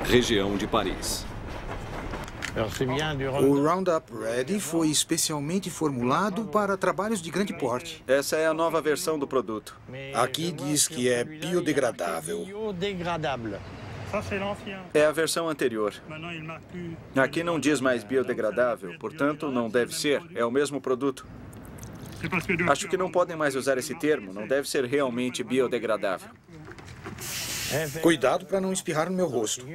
região de Paris. O Roundup Ready foi especialmente formulado para trabalhos de grande porte. Essa é a nova versão do produto. Aqui diz que é biodegradável. É a versão anterior. Aqui não diz mais biodegradável, portanto não deve ser. É o mesmo produto. Acho que não podem mais usar esse termo. Não deve ser realmente biodegradável. Cuidado para não espirrar no meu rosto.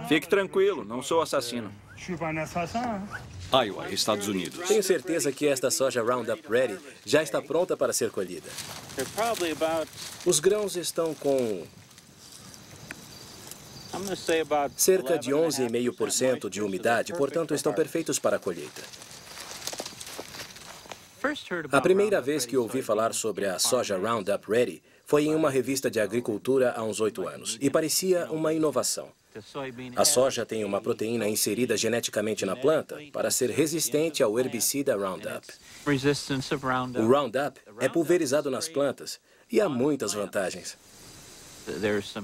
Fique tranquilo, não sou assassino. Iowa, Estados Unidos. Tenho certeza que esta soja Roundup Ready já está pronta para ser colhida. Os grãos estão com cerca de 11,5% de umidade, portanto estão perfeitos para a colheita. A primeira vez que ouvi falar sobre a soja Roundup Ready foi em uma revista de agricultura há uns 8 anos, e parecia uma inovação. A soja tem uma proteína inserida geneticamente na planta para ser resistente ao herbicida Roundup. O Roundup é pulverizado nas plantas e há muitas vantagens.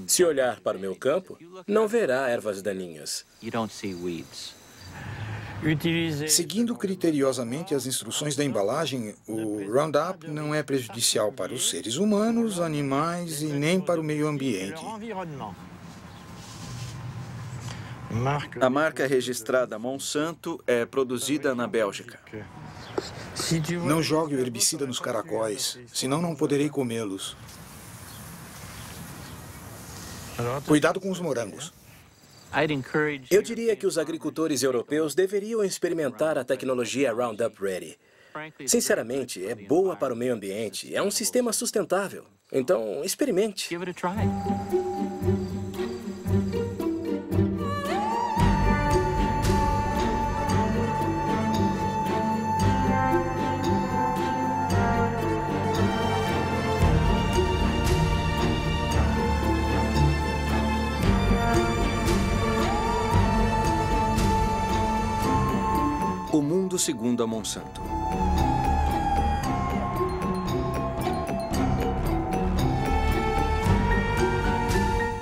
Se olhar para o meu campo, não verá ervas daninhas. Seguindo criteriosamente as instruções da embalagem, o Roundup não é prejudicial para os seres humanos, animais e nem para o meio ambiente. A marca registrada Monsanto é produzida na Bélgica. Não jogue o herbicida nos caracóis, senão não poderei comê-los. Cuidado com os morangos. Eu diria que os agricultores europeus deveriam experimentar a tecnologia Roundup Ready. Sinceramente, é boa para o meio ambiente, é um sistema sustentável. Então, experimente. O mundo segundo a Monsanto.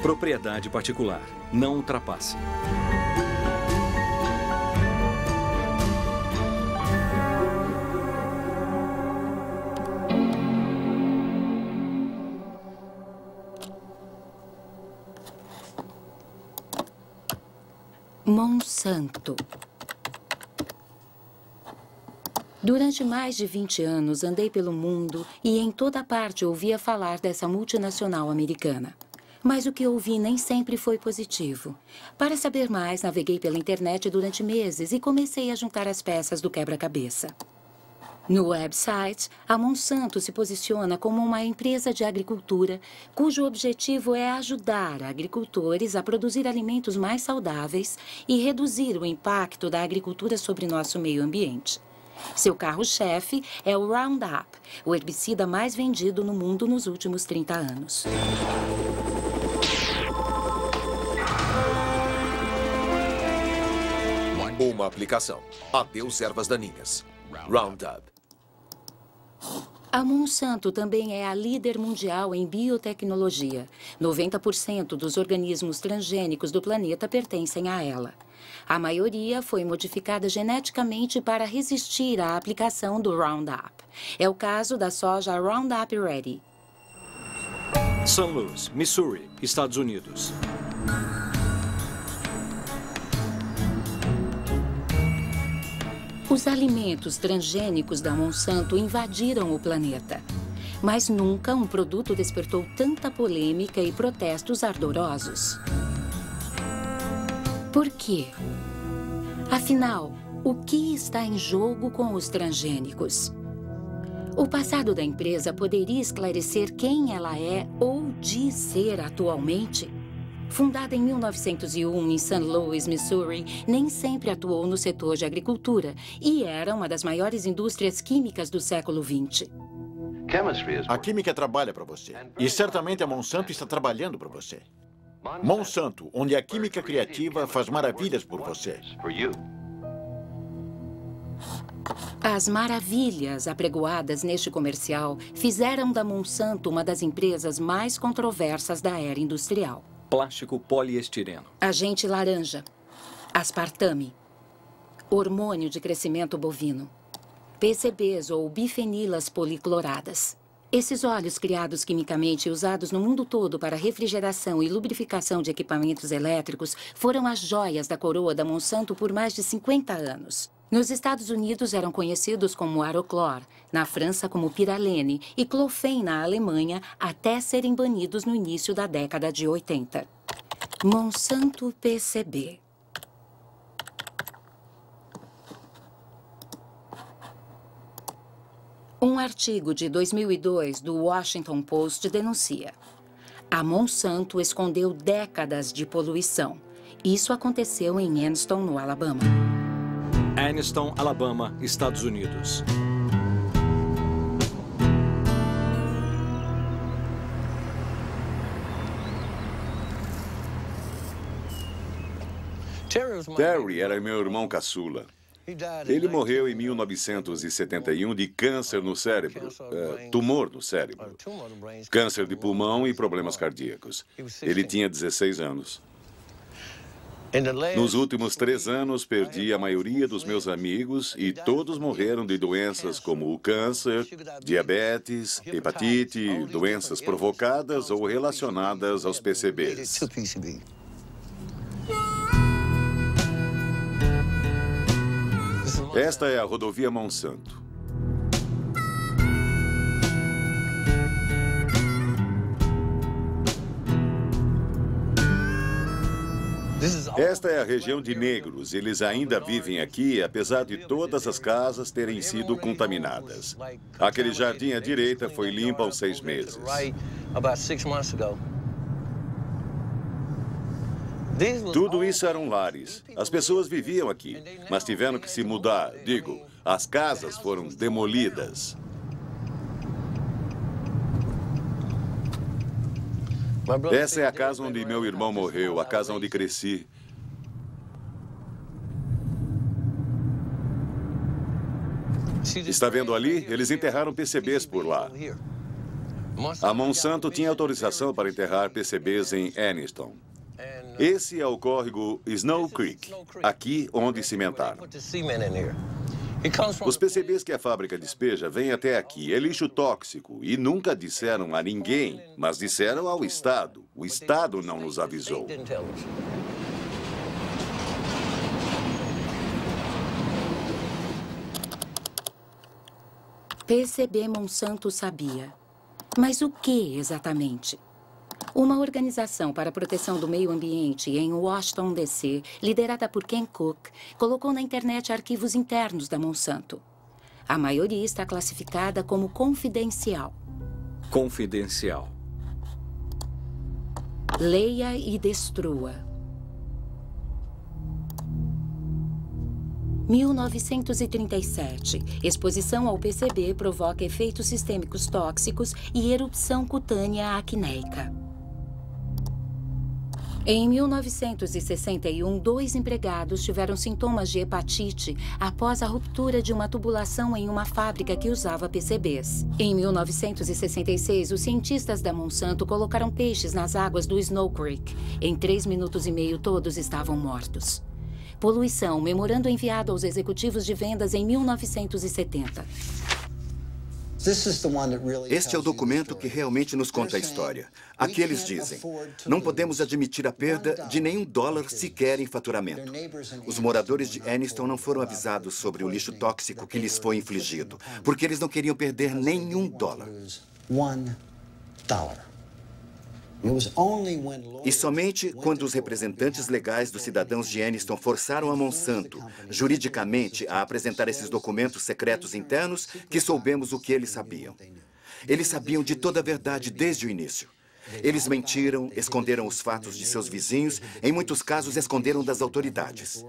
Propriedade particular. Não ultrapasse. Monsanto. Durante mais de 20 anos, andei pelo mundo e em toda parte ouvia falar dessa multinacional americana. Mas o que ouvi nem sempre foi positivo. Para saber mais, naveguei pela internet durante meses e comecei a juntar as peças do quebra-cabeça. No website, a Monsanto se posiciona como uma empresa de agricultura cujo objetivo é ajudar agricultores a produzir alimentos mais saudáveis e reduzir o impacto da agricultura sobre nosso meio ambiente. Seu carro-chefe é o Roundup, o herbicida mais vendido no mundo nos últimos 30 anos. Uma aplicação. Adeus ervas daninhas. Roundup. A Monsanto também é a líder mundial em biotecnologia. 90% dos organismos transgênicos do planeta pertencem a ela. A maioria foi modificada geneticamente para resistir à aplicação do Roundup. É o caso da soja Roundup Ready. St. Louis, Missouri, Estados Unidos. Os alimentos transgênicos da Monsanto invadiram o planeta. Mas nunca um produto despertou tanta polêmica e protestos ardorosos. Por quê? Afinal, o que está em jogo com os transgênicos? O passado da empresa poderia esclarecer quem ela é ou diz ser atualmente? Fundada em 1901 em St. Louis, Missouri, nem sempre atuou no setor de agricultura e era uma das maiores indústrias químicas do século XX. A química trabalha para você. E certamente a Monsanto está trabalhando para você. Monsanto, onde a química criativa faz maravilhas por você. As maravilhas apregoadas neste comercial fizeram da Monsanto uma das empresas mais controversas da era industrial. Plástico poliestireno. Agente laranja. Aspartame. Hormônio de crescimento bovino. PCBs ou bifenilas policloradas. Esses óleos criados quimicamente e usados no mundo todo para refrigeração e lubrificação de equipamentos elétricos foram as joias da coroa da Monsanto por mais de 50 anos. Nos Estados Unidos eram conhecidos como Aroclor, na França como Piralene e Clofen na Alemanha, até serem banidos no início da década de 80. Monsanto PCB. Um artigo de 2002 do Washington Post denuncia: a Monsanto escondeu décadas de poluição. Isso aconteceu em Anniston, no Alabama. Anniston, Alabama, Estados Unidos. Terry era meu irmão caçula. Ele morreu em 1971 de câncer no cérebro, tumor no cérebro, câncer de pulmão e problemas cardíacos. Ele tinha 16 anos. Nos últimos 3 anos, perdi a maioria dos meus amigos e todos morreram de doenças como o câncer, diabetes, hepatite, doenças provocadas ou relacionadas aos PCBs. Esta é a rodovia Monsanto. Esta é a região de negros. Eles ainda vivem aqui, apesar de todas as casas terem sido contaminadas. Aquele jardim à direita foi limpo há 6 meses. Tudo isso eram lares. As pessoas viviam aqui, mas tiveram que se mudar. Digo, as casas foram demolidas. Essa é a casa onde meu irmão morreu, a casa onde cresci. Está vendo ali? Eles enterraram PCBs por lá. A Monsanto tinha autorização para enterrar PCBs em Anniston. Esse é o córrego Snow Creek, aqui onde cimentaram. Os PCBs que a fábrica despeja vêm até aqui. É lixo tóxico e nunca disseram a ninguém, mas disseram ao Estado. O Estado não nos avisou. PCB Monsanto sabia. Mas o que exatamente? Uma organização para a proteção do meio ambiente em Washington, D.C., liderada por Ken Cook, colocou na internet arquivos internos da Monsanto. A maioria está classificada como confidencial. Confidencial. Leia e destrua. 1937. Exposição ao PCB provoca efeitos sistêmicos tóxicos e erupção cutânea acneica. Em 1961, 2 empregados tiveram sintomas de hepatite após a ruptura de uma tubulação em uma fábrica que usava PCBs. Em 1966, os cientistas da Monsanto colocaram peixes nas águas do Snow Creek. Em 3 minutos e meio, todos estavam mortos. Poluição, memorando enviado aos executivos de vendas em 1970. Este é o documento que realmente nos conta a história. Aqui eles dizem: não podemos admitir a perda de nenhum dólar sequer em faturamento. Os moradores de Anniston não foram avisados sobre o lixo tóxico que lhes foi infligido, porque eles não queriam perder nenhum dólar. E somente quando os representantes legais dos cidadãos de Anniston forçaram a Monsanto, juridicamente, a apresentar esses documentos secretos internos, que soubemos o que eles sabiam. Eles sabiam de toda a verdade desde o início. Eles mentiram, esconderam os fatos de seus vizinhos, em muitos casos esconderam das autoridades.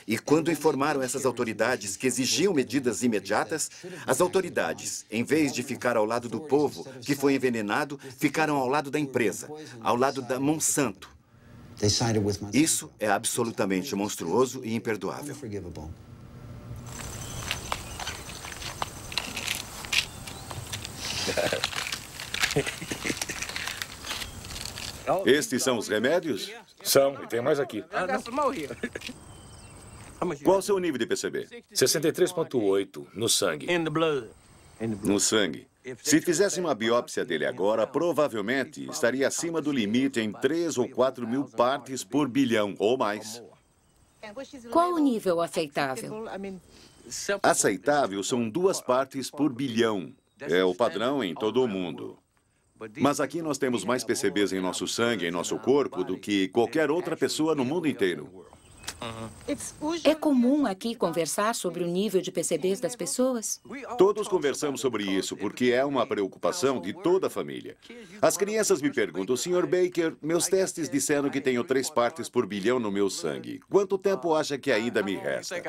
E quando informaram essas autoridades que exigiam medidas imediatas, as autoridades, em vez de ficar ao lado do povo que foi envenenado, ficaram ao lado da empresa, ao lado da Monsanto. Isso é absolutamente monstruoso e imperdoável. Estes são os remédios? São, e tem mais aqui. Qual o seu nível de PCB? 63,8 no sangue. No sangue. Se fizesse uma biópsia dele agora, provavelmente estaria acima do limite em 3 ou 4 mil partes por bilhão ou mais. Qual o nível aceitável? Aceitável são 2 partes por bilhão. É o padrão em todo o mundo. Mas aqui nós temos mais PCBs em nosso sangue, em nosso corpo, do que qualquer outra pessoa no mundo inteiro. É comum aqui conversar sobre o nível de PCBs das pessoas? Todos conversamos sobre isso, porque é uma preocupação de toda a família. As crianças me perguntam, Sr. Baker, meus testes disseram que tenho 3 partes por bilhão no meu sangue. Quanto tempo acha que ainda me resta?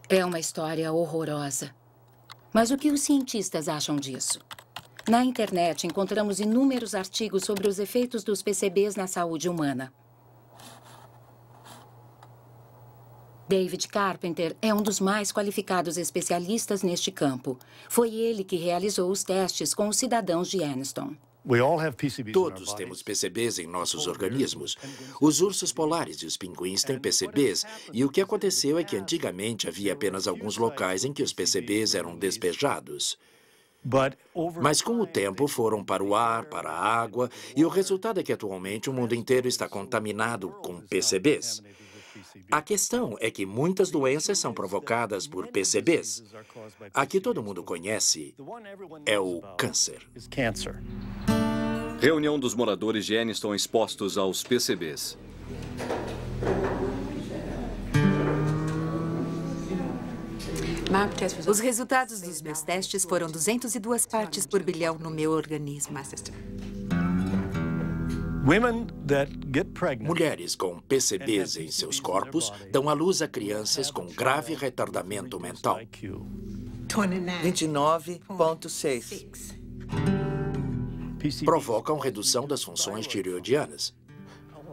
É uma história horrorosa. Mas o que os cientistas acham disso? Na internet encontramos inúmeros artigos sobre os efeitos dos PCBs na saúde humana. David Carpenter é um dos mais qualificados especialistas neste campo. Foi ele que realizou os testes com os cidadãos de Anniston. Todos temos PCBs em nossos organismos. Os ursos polares e os pinguins têm PCBs, e o que aconteceu é que antigamente havia apenas alguns locais em que os PCBs eram despejados. Mas com o tempo foram para o ar, para a água, e o resultado é que atualmente o mundo inteiro está contaminado com PCBs. A questão é que muitas doenças são provocadas por PCBs. A que todo mundo conhece é o câncer. Reunião dos moradores de Anniston expostos aos PCBs. Os resultados dos meus testes foram 202 partes por bilhão no meu organismo. Mulheres com PCBs em seus corpos dão à luz a crianças com grave retardamento mental. 29,6. Provocam redução das funções tireoidianas.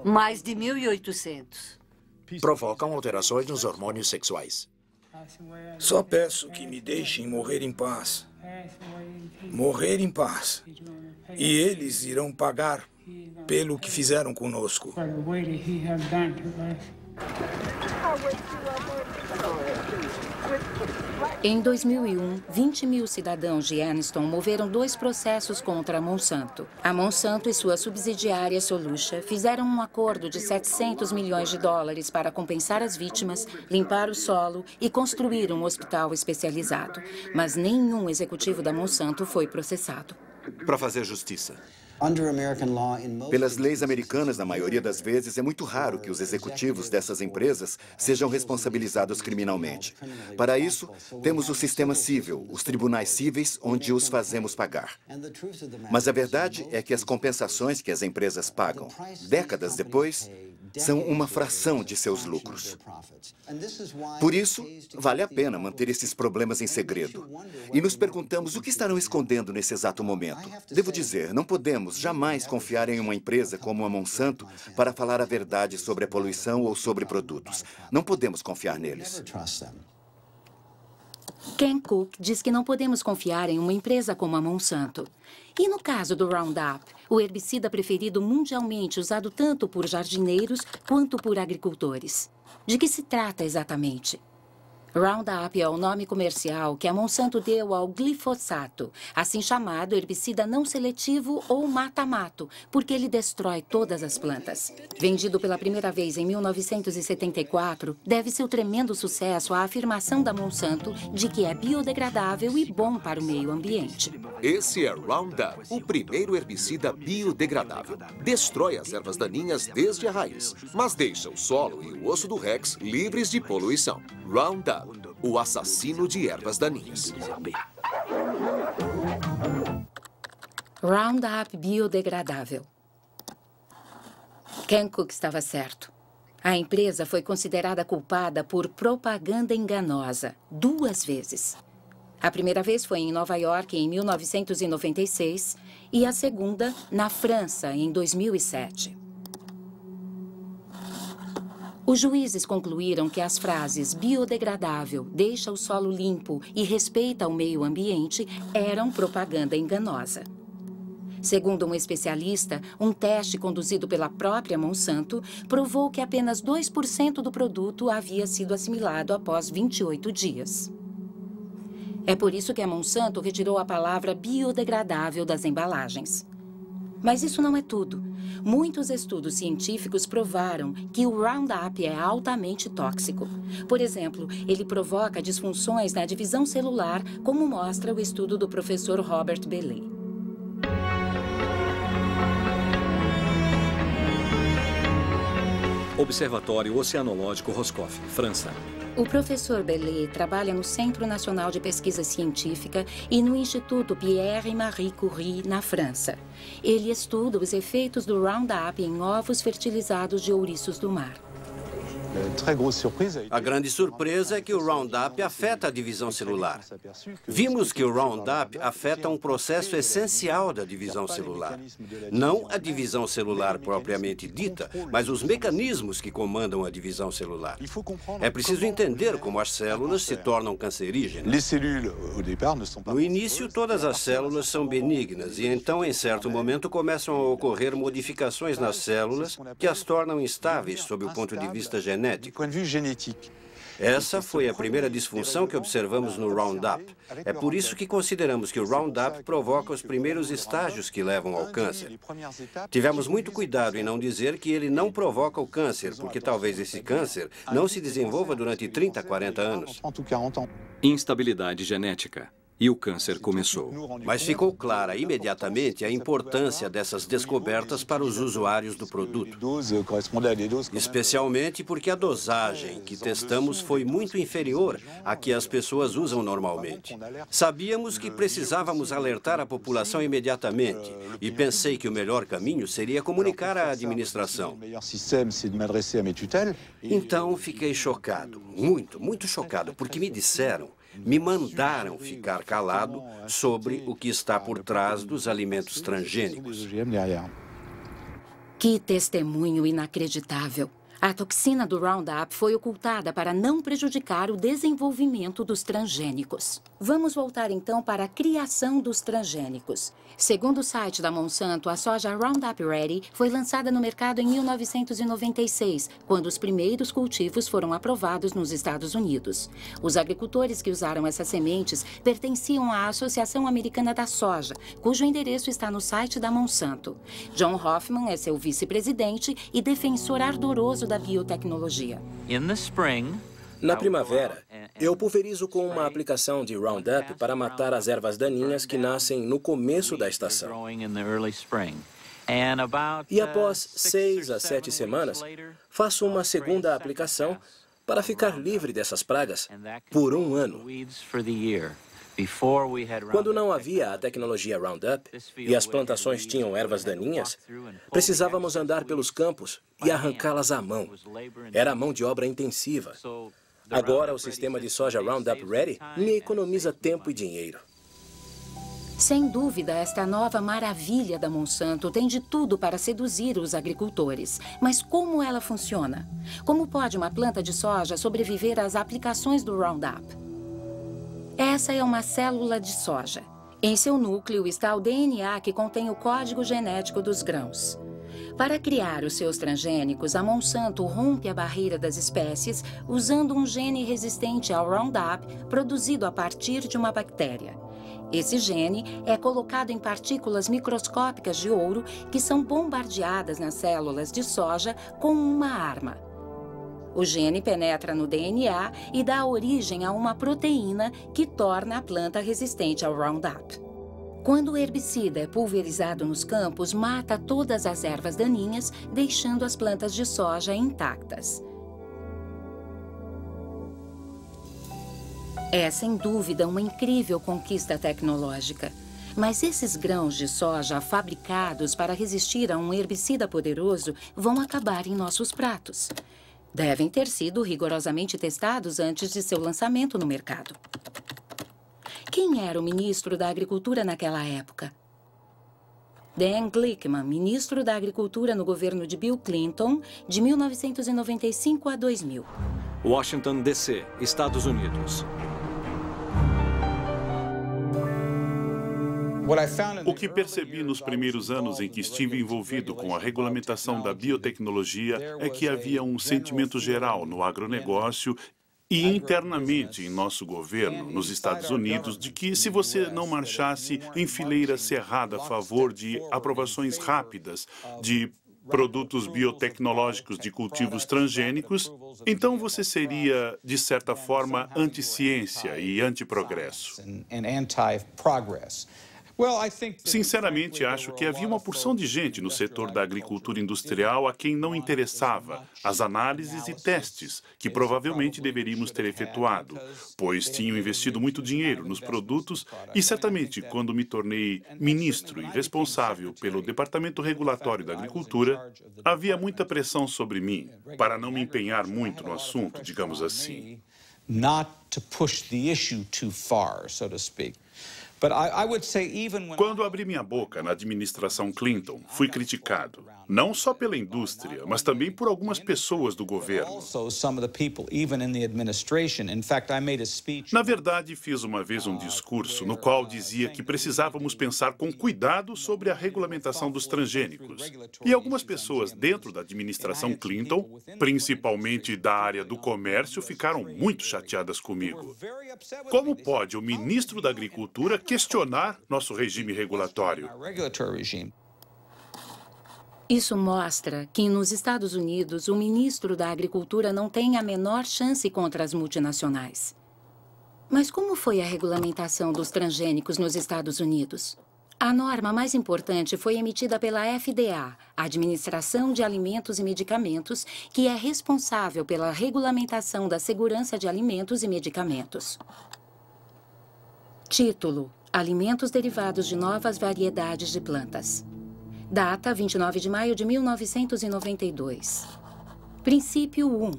Mais de 1.800. Provocam alterações nos hormônios sexuais. Só peço que me deixem morrer em paz. Morrer em paz. E eles irão pagar pelo que fizeram conosco. Em 2001, 20 mil cidadãos de Anniston moveram 2 processos contra a Monsanto. A Monsanto e sua subsidiária Solutia fizeram um acordo de $700 milhões para compensar as vítimas, limpar o solo e construir um hospital especializado. Mas nenhum executivo da Monsanto foi processado. Para fazer justiça. Pelas leis americanas, na maioria das vezes, é muito raro que os executivos dessas empresas sejam responsabilizados criminalmente. Para isso, temos o sistema civil, os tribunais cíveis, onde os fazemos pagar. Mas a verdade é que as compensações que as empresas pagam, décadas depois, são uma fração de seus lucros. Por isso, vale a pena manter esses problemas em segredo. E nos perguntamos o que estarão escondendo nesse exato momento. Devo dizer, não podemos jamais confiar em uma empresa como a Monsanto para falar a verdade sobre a poluição ou sobre produtos. Não podemos confiar neles. Ken Cook diz que não podemos confiar em uma empresa como a Monsanto. E no caso do Roundup, o herbicida preferido mundialmente usado tanto por jardineiros quanto por agricultores. De que se trata exatamente? Roundup é o nome comercial que a Monsanto deu ao glifosato, assim chamado herbicida não seletivo ou mata-mato, porque ele destrói todas as plantas. Vendido pela primeira vez em 1974, deve seu tremendo sucesso à afirmação da Monsanto de que é biodegradável e bom para o meio ambiente. Esse é Roundup, o primeiro herbicida biodegradável. Destrói as ervas daninhas desde a raiz, mas deixa o solo e o osso do Rex livres de poluição. Roundup, o assassino de ervas daninhas. Roundup biodegradável. Ken Cook estava certo. A empresa foi considerada culpada por propaganda enganosa 2 vezes. A primeira vez foi em Nova York, em 1996, e a segunda, na França, em 2007. Os juízes concluíram que as frases biodegradável, deixa o solo limpo e respeita o meio ambiente eram propaganda enganosa. Segundo um especialista, um teste conduzido pela própria Monsanto provou que apenas 2% do produto havia sido assimilado após 28 dias. É por isso que a Monsanto retirou a palavra biodegradável das embalagens. Mas isso não é tudo. Muitos estudos científicos provaram que o Roundup é altamente tóxico. Por exemplo, ele provoca disfunções na divisão celular, como mostra o estudo do professor Robert Bellet. Observatório Oceanológico Roscoff, França. O professor Bellet trabalha no Centro Nacional de Pesquisa Científica e no Instituto Pierre e Marie Curie, na França. Ele estuda os efeitos do Roundup em ovos fertilizados de ouriços do mar. A grande surpresa é que o Roundup afeta a divisão celular. Vimos que o Roundup afeta um processo essencial da divisão celular. Não a divisão celular propriamente dita, mas os mecanismos que comandam a divisão celular. É preciso entender como as células se tornam cancerígenas. No início, todas as células são benignas e então, em certo momento, começam a ocorrer modificações nas células que as tornam instáveis sob o ponto de vista genético. Essa foi a primeira disfunção que observamos no Roundup. É por isso que consideramos que o Roundup provoca os primeiros estágios que levam ao câncer. Tivemos muito cuidado em não dizer que ele não provoca o câncer, porque talvez esse câncer não se desenvolva durante 30, 40 anos. Instabilidade genética. E o câncer começou. Mas ficou clara imediatamente a importância dessas descobertas para os usuários do produto. Especialmente porque a dosagem que testamos foi muito inferior à que as pessoas usam normalmente. Sabíamos que precisávamos alertar a população imediatamente e pensei que o melhor caminho seria comunicar à administração. Então fiquei chocado, muito chocado, porque me mandaram ficar calado sobre o que está por trás dos alimentos transgênicos. Que testemunho inacreditável! A toxina do Roundup foi ocultada para não prejudicar o desenvolvimento dos transgênicos. Vamos voltar então para a criação dos transgênicos. Segundo o site da Monsanto, a soja Roundup Ready foi lançada no mercado em 1996, quando os primeiros cultivos foram aprovados nos Estados Unidos. Os agricultores que usaram essas sementes pertenciam à Associação Americana da Soja, cujo endereço está no site da Monsanto. John Hoffman é seu vice-presidente e defensor ardoroso da biotecnologia. Na primavera, eu pulverizo com uma aplicação de Roundup para matar as ervas daninhas que nascem no começo da estação. E após 6 a 7 semanas, faço uma segunda aplicação para ficar livre dessas pragas por 1 ano. Quando não havia a tecnologia Roundup e as plantações tinham ervas daninhas, precisávamos andar pelos campos e arrancá-las à mão. Era mão de obra intensiva. Agora, o sistema de soja Roundup Ready me economiza tempo e dinheiro. Sem dúvida, esta nova maravilha da Monsanto tem de tudo para seduzir os agricultores. Mas como ela funciona? Como pode uma planta de soja sobreviver às aplicações do Roundup? Essa é uma célula de soja. Em seu núcleo está o DNA que contém o código genético dos grãos. Para criar os seus transgênicos, a Monsanto rompe a barreira das espécies usando um gene resistente ao Roundup produzido a partir de uma bactéria. Esse gene é colocado em partículas microscópicas de ouro que são bombardeadas nas células de soja com uma arma. O gene penetra no DNA e dá origem a uma proteína que torna a planta resistente ao Roundup. Quando o herbicida é pulverizado nos campos, mata todas as ervas daninhas, deixando as plantas de soja intactas. É, sem dúvida, uma incrível conquista tecnológica. Mas esses grãos de soja fabricados para resistir a um herbicida poderoso vão acabar em nossos pratos. Devem ter sido rigorosamente testados antes de seu lançamento no mercado. Quem era o ministro da Agricultura naquela época? Dan Glickman, ministro da Agricultura no governo de Bill Clinton, de 1995 a 2000. Washington, D.C., Estados Unidos. O que percebi nos primeiros anos em que estive envolvido com a regulamentação da biotecnologia é que havia um sentimento geral no agronegócio e internamente em nosso governo, nos Estados Unidos, de que se você não marchasse em fileira cerrada a favor de aprovações rápidas de produtos biotecnológicos de cultivos transgênicos, então você seria, de certa forma, anti-ciência e anti-progresso. Sinceramente, acho que havia uma porção de gente no setor da agricultura industrial a quem não interessava as análises e testes que provavelmente deveríamos ter efetuado, pois tinham investido muito dinheiro nos produtos e, certamente, quando me tornei ministro e responsável pelo Departamento Regulatório da Agricultura, havia muita pressão sobre mim para não me empenhar muito no assunto, digamos assim. Quando abri minha boca na administração Clinton, fui criticado, não só pela indústria, mas também por algumas pessoas do governo. Na verdade, fiz uma vez um discurso no qual dizia que precisávamos pensar com cuidado sobre a regulamentação dos transgênicos. E algumas pessoas dentro da administração Clinton, principalmente da área do comércio, ficaram muito chateadas comigo. Como pode o ministro da Agricultura questionar nosso regime regulatório? Isso mostra que, nos Estados Unidos, o ministro da Agricultura não tem a menor chance contra as multinacionais. Mas como foi a regulamentação dos transgênicos nos Estados Unidos? A norma mais importante foi emitida pela FDA, a Administração de Alimentos e Medicamentos, que é responsável pela regulamentação da segurança de alimentos e medicamentos. Título: Alimentos derivados de novas variedades de plantas. Data: 29 de maio de 1992. Princípio 1.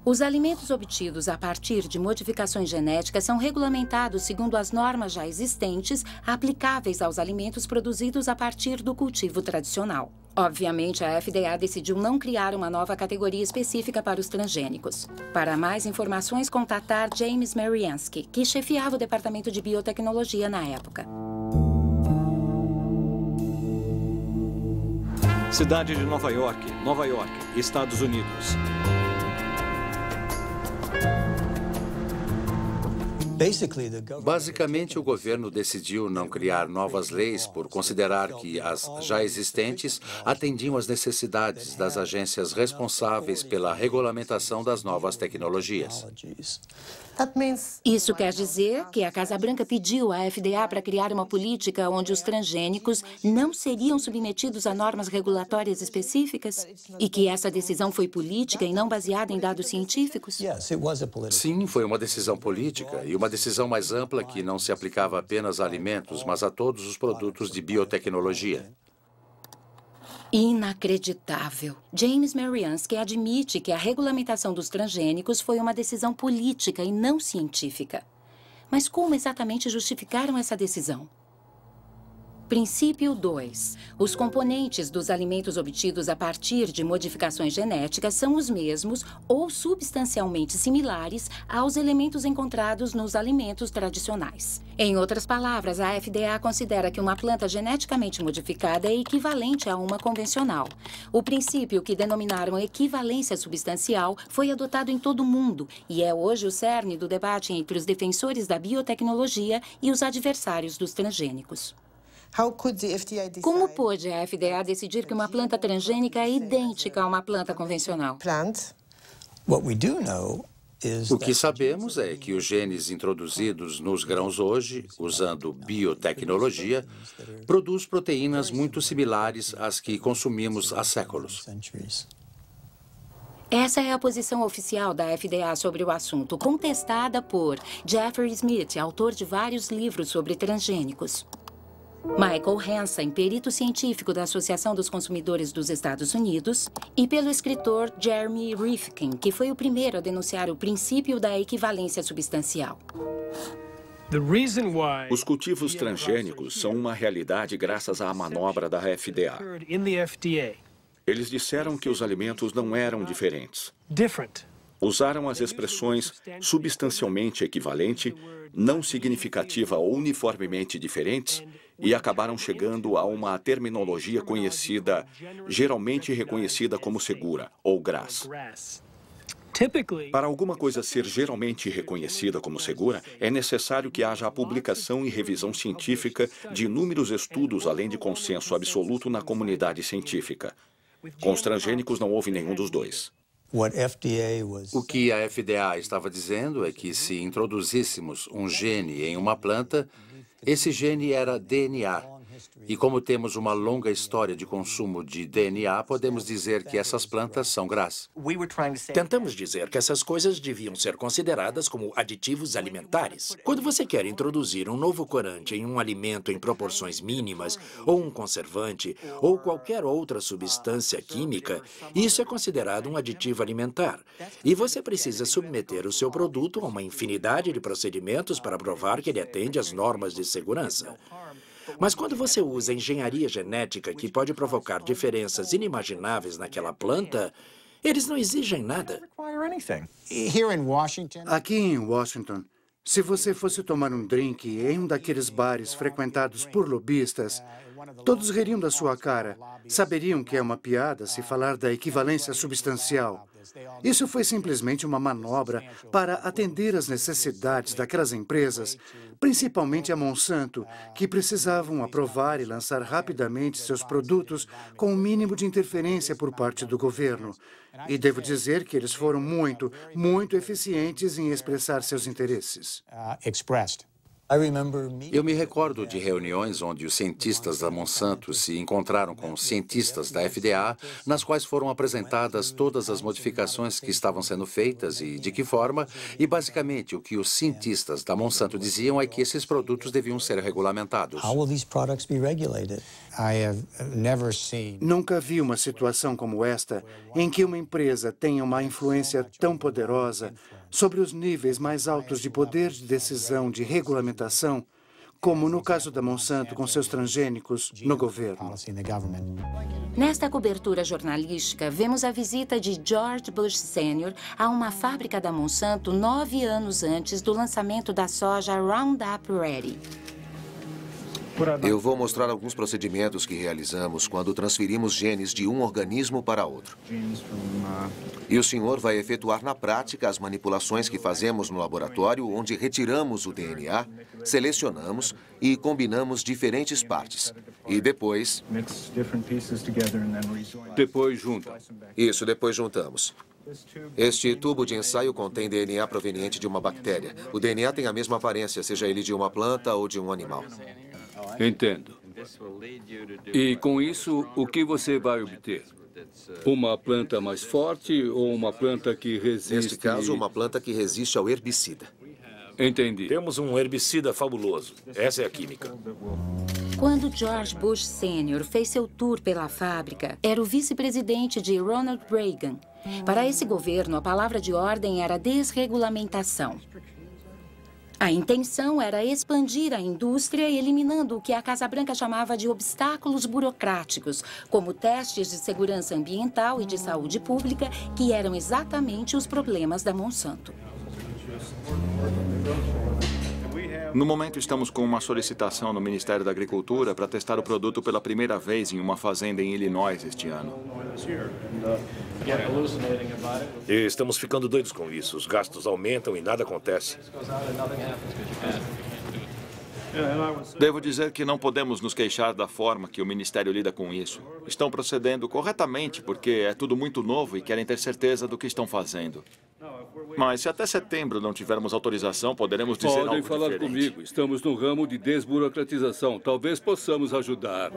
Os alimentos obtidos a partir de modificações genéticas são regulamentados segundo as normas já existentes aplicáveis aos alimentos produzidos a partir do cultivo tradicional. Obviamente, a FDA decidiu não criar uma nova categoria específica para os transgênicos. Para mais informações, contatar James Mariansky, que chefiava o Departamento de Biotecnologia na época. Cidade de Nova York, Estados Unidos. Basicamente, o governo decidiu não criar novas leis por considerar que as já existentes atendiam às necessidades das agências responsáveis pela regulamentação das novas tecnologias. Isso quer dizer que a Casa Branca pediu à FDA para criar uma política onde os transgênicos não seriam submetidos a normas regulatórias específicas? E que essa decisão foi política e não baseada em dados científicos? Sim, foi uma decisão política e uma decisão mais ampla que não se aplicava apenas a alimentos, mas a todos os produtos de biotecnologia. Inacreditável. James Mariansky admite que a regulamentação dos transgênicos foi uma decisão política e não científica. Mas como exatamente justificaram essa decisão? Princípio 2. Os componentes dos alimentos obtidos a partir de modificações genéticas são os mesmos ou substancialmente similares aos elementos encontrados nos alimentos tradicionais. Em outras palavras, a FDA considera que uma planta geneticamente modificada é equivalente a uma convencional. O princípio, que denominaram equivalência substancial, foi adotado em todo o mundo e é hoje o cerne do debate entre os defensores da biotecnologia e os adversários dos transgênicos. Como pôde a FDA decidir que uma planta transgênica é idêntica a uma planta convencional? O que sabemos é que os genes introduzidos nos grãos hoje, usando biotecnologia, produzem proteínas muito similares às que consumimos há séculos. Essa é a posição oficial da FDA sobre o assunto, contestada por Jeffrey Smith, autor de vários livros sobre transgênicos. Michael Hansen, perito científico da Associação dos Consumidores dos Estados Unidos, e pelo escritor Jeremy Rifkin, que foi o primeiro a denunciar o princípio da equivalência substancial. Os cultivos transgênicos são uma realidade graças à manobra da FDA. Eles disseram que os alimentos não eram diferentes. Usaram as expressões substancialmente equivalente, não significativa ou uniformemente diferentes e acabaram chegando a uma terminologia conhecida, geralmente reconhecida como segura, ou GRAS. Para alguma coisa ser geralmente reconhecida como segura, é necessário que haja a publicação e revisão científica de inúmeros estudos, além de consenso absoluto na comunidade científica. Com os transgênicos não houve nenhum dos dois. O que a FDA estava dizendo é que se introduzíssemos um gene em uma planta, esse gene era DNA. E como temos uma longa história de consumo de DNA, podemos dizer que essas plantas são GRAS. Tentamos dizer que essas coisas deviam ser consideradas como aditivos alimentares. Quando você quer introduzir um novo corante em um alimento em proporções mínimas, ou um conservante, ou qualquer outra substância química, isso é considerado um aditivo alimentar. E você precisa submeter o seu produto a uma infinidade de procedimentos para provar que ele atende às normas de segurança. Mas quando você usa engenharia genética que pode provocar diferenças inimagináveis naquela planta, eles não exigem nada. Aqui em Washington, se você fosse tomar um drink em um daqueles bares frequentados por lobistas, todos ririam da sua cara. Saberiam que é uma piada se falar da equivalência substancial. Isso foi simplesmente uma manobra para atender às necessidades daquelas empresas, principalmente a Monsanto, que precisavam aprovar e lançar rapidamente seus produtos com o mínimo de interferência por parte do governo. E devo dizer que eles foram muito eficientes em expressar seus interesses. Eu me recordo de reuniões onde os cientistas da Monsanto se encontraram com os cientistas da FDA, nas quais foram apresentadas todas as modificações que estavam sendo feitas e de que forma, e basicamente o que os cientistas da Monsanto diziam é que esses produtos deviam ser regulamentados. Nunca vi uma situação como esta, em que uma empresa tenha uma influência tão poderosa sobre os níveis mais altos de poder de decisão de regulamentação, como no caso da Monsanto com seus transgênicos no governo. Nesta cobertura jornalística, vemos a visita de George Bush Sr. a uma fábrica da Monsanto 9 anos antes do lançamento da soja Roundup Ready. Eu vou mostrar alguns procedimentos que realizamos quando transferimos genes de um organismo para outro. E o senhor vai efetuar na prática as manipulações que fazemos no laboratório, onde retiramos o DNA, selecionamos e combinamos diferentes partes. E depois... Depois juntam. Isso, depois juntamos. Este tubo de ensaio contém DNA proveniente de uma bactéria. O DNA tem a mesma aparência, seja ele de uma planta ou de um animal. Entendo. E com isso, o que você vai obter? Uma planta mais forte ou uma planta que resiste... Neste caso, uma planta que resiste ao herbicida. Entendi. Temos um herbicida fabuloso. Essa é a química. Quando George Bush Sr. fez seu tour pela fábrica, era o vice-presidente de Ronald Reagan. Para esse governo, a palavra de ordem era desregulamentação. A intenção era expandir a indústria, eliminando o que a Casa Branca chamava de obstáculos burocráticos, como testes de segurança ambiental e de saúde pública, que eram exatamente os problemas da Monsanto. No momento, estamos com uma solicitação no Ministério da Agricultura para testar o produto pela primeira vez em uma fazenda em Illinois este ano. E estamos ficando doidos com isso. Os gastos aumentam e nada acontece. Devo dizer que não podemos nos queixar da forma que o Ministério lida com isso. Estão procedendo corretamente porque é tudo muito novo e querem ter certeza do que estão fazendo. Mas se até setembro não tivermos autorização, poderemos dizer algo diferente. Podem falar comigo. Estamos no ramo de desburocratização. Talvez possamos ajudar.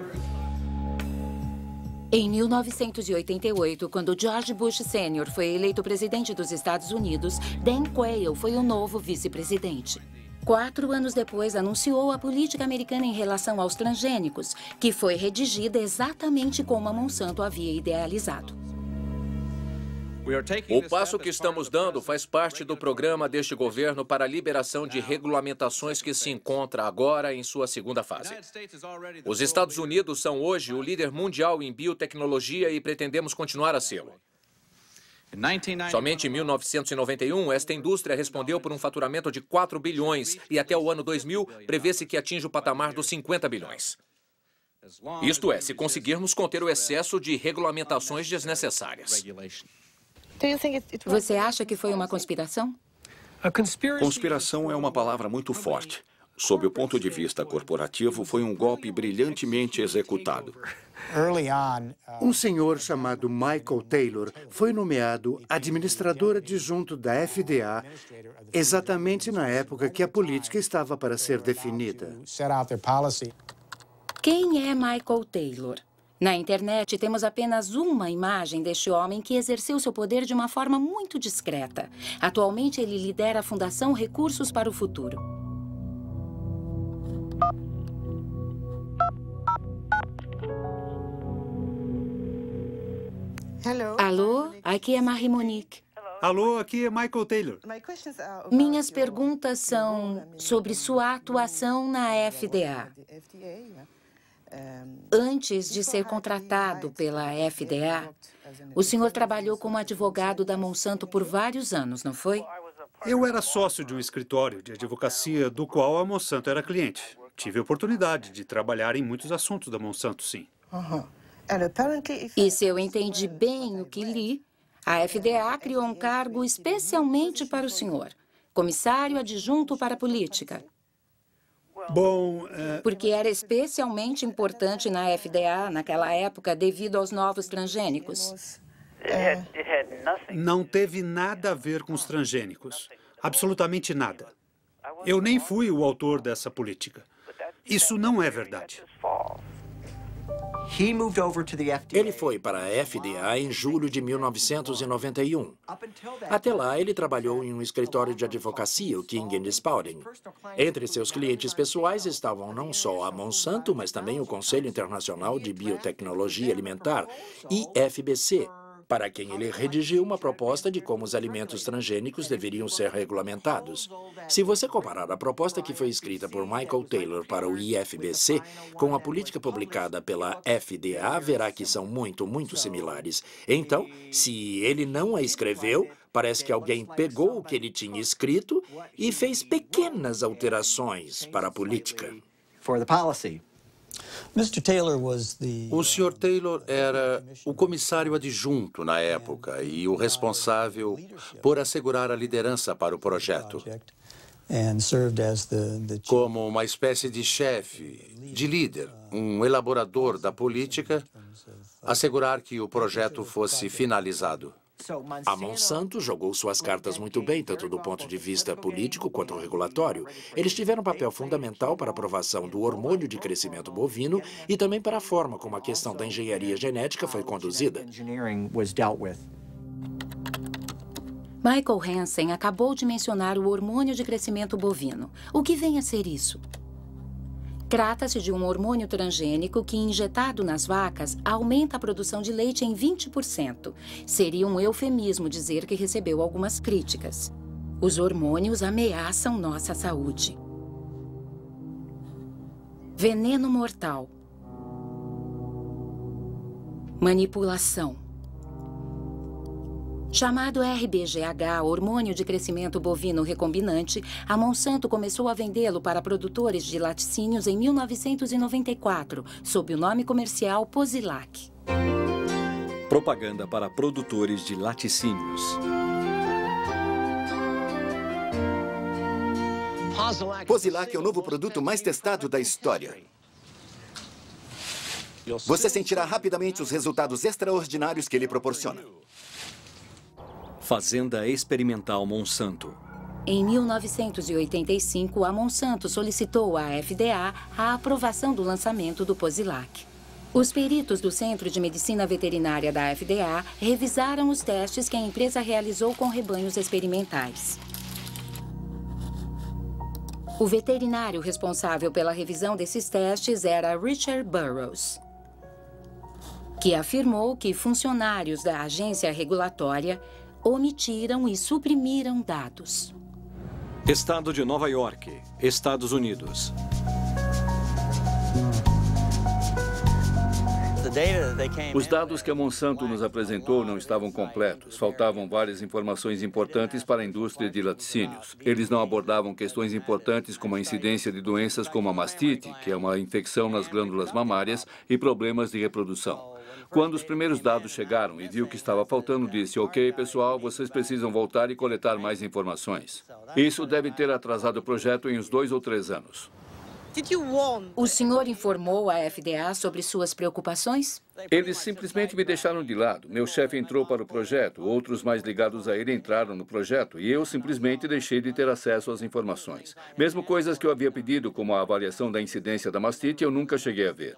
Em 1988, quando George Bush Sr. foi eleito presidente dos Estados Unidos, Dan Quayle foi o novo vice-presidente. 4 anos depois, anunciou a política americana em relação aos transgênicos, que foi redigida exatamente como a Monsanto havia idealizado. O passo que estamos dando faz parte do programa deste governo para a liberação de regulamentações que se encontra agora em sua segunda fase. Os Estados Unidos são hoje o líder mundial em biotecnologia e pretendemos continuar a sê-lo. Somente em 1991, esta indústria respondeu por um faturamento de 4 bilhões e até o ano 2000 prevê-se que atinja o patamar dos 50 bilhões. Isto é, se conseguirmos conter o excesso de regulamentações desnecessárias. Você acha que foi uma conspiração? Conspiração é uma palavra muito forte. Sob o ponto de vista corporativo, foi um golpe brilhantemente executado. Um senhor chamado Michael Taylor foi nomeado administrador adjunto da FDA exatamente na época que a política estava para ser definida. Quem é Michael Taylor? Na internet, temos apenas uma imagem deste homem que exerceu seu poder de uma forma muito discreta. Atualmente, ele lidera a Fundação Recursos para o Futuro. Alô, aqui é Marie Monique. Alô, aqui é Michael Taylor. Minhas perguntas são sobre sua atuação na FDA. Antes de ser contratado pela FDA, o senhor trabalhou como advogado da Monsanto por vários anos, não foi? Eu era sócio de um escritório de advocacia do qual a Monsanto era cliente. Tive a oportunidade de trabalhar em muitos assuntos da Monsanto, sim. E se eu entendi bem o que li, a FDA criou um cargo especialmente para o senhor, comissário adjunto para a política. Bom, porque era especialmente importante na FDA naquela época devido aos novos transgênicos. Não teve nada a ver com os transgênicos. Absolutamente nada. Eu nem fui o autor dessa política. Isso não é verdade. Ele foi para a FDA em julho de 1991. Até lá, ele trabalhou em um escritório de advocacia, o King & Spalding. Entre seus clientes pessoais estavam não só a Monsanto, mas também o Conselho Internacional de Biotecnologia Alimentar, IFBC, para quem ele redigiu uma proposta de como os alimentos transgênicos deveriam ser regulamentados. Se você comparar a proposta que foi escrita por Michael Taylor para o IFBC com a política publicada pela FDA, verá que são muito similares. Então, se ele não a escreveu, parece que alguém pegou o que ele tinha escrito e fez pequenas alterações para a política. O Sr. Taylor era o comissário adjunto na época e o responsável por assegurar a liderança para o projeto. Como uma espécie de chefe, de líder, um elaborador da política, assegurar que o projeto fosse finalizado. A Monsanto jogou suas cartas muito bem, tanto do ponto de vista político quanto regulatório. Eles tiveram um papel fundamental para a aprovação do hormônio de crescimento bovino e também para a forma como a questão da engenharia genética foi conduzida. Michael Hansen acabou de mencionar o hormônio de crescimento bovino. O que vem a ser isso? Trata-se de um hormônio transgênico que, injetado nas vacas, aumenta a produção de leite em 20%. Seria um eufemismo dizer que recebeu algumas críticas. Os hormônios ameaçam nossa saúde. Veneno mortal. Manipulação. Chamado RBGH, hormônio de crescimento bovino recombinante, a Monsanto começou a vendê-lo para produtores de laticínios em 1994, sob o nome comercial Posilac. Propaganda para produtores de laticínios. Posilac é o novo produto mais testado da história. Você sentirá rapidamente os resultados extraordinários que ele proporciona. Fazenda Experimental Monsanto. Em 1985, a Monsanto solicitou à FDA a aprovação do lançamento do Posilac. Os peritos do Centro de Medicina Veterinária da FDA revisaram os testes que a empresa realizou com rebanhos experimentais. O veterinário responsável pela revisão desses testes era Richard Burroughs, que afirmou que funcionários da agência regulatória omitiram e suprimiram dados. Estado de Nova York, Estados Unidos. Os dados que a Monsanto nos apresentou não estavam completos. Faltavam várias informações importantes para a indústria de laticínios. Eles não abordavam questões importantes como a incidência de doenças como a mastite, que é uma infecção nas glândulas mamárias, e problemas de reprodução. Quando os primeiros dados chegaram e viu que estava faltando, disse: ok, pessoal, vocês precisam voltar e coletar mais informações. Isso deve ter atrasado o projeto em uns 2 ou 3 anos. O senhor informou a FDA sobre suas preocupações? Eles simplesmente me deixaram de lado. Meu chefe entrou para o projeto, outros mais ligados a ele entraram no projeto e eu simplesmente deixei de ter acesso às informações. Mesmo coisas que eu havia pedido, como a avaliação da incidência da mastite, eu nunca cheguei a ver.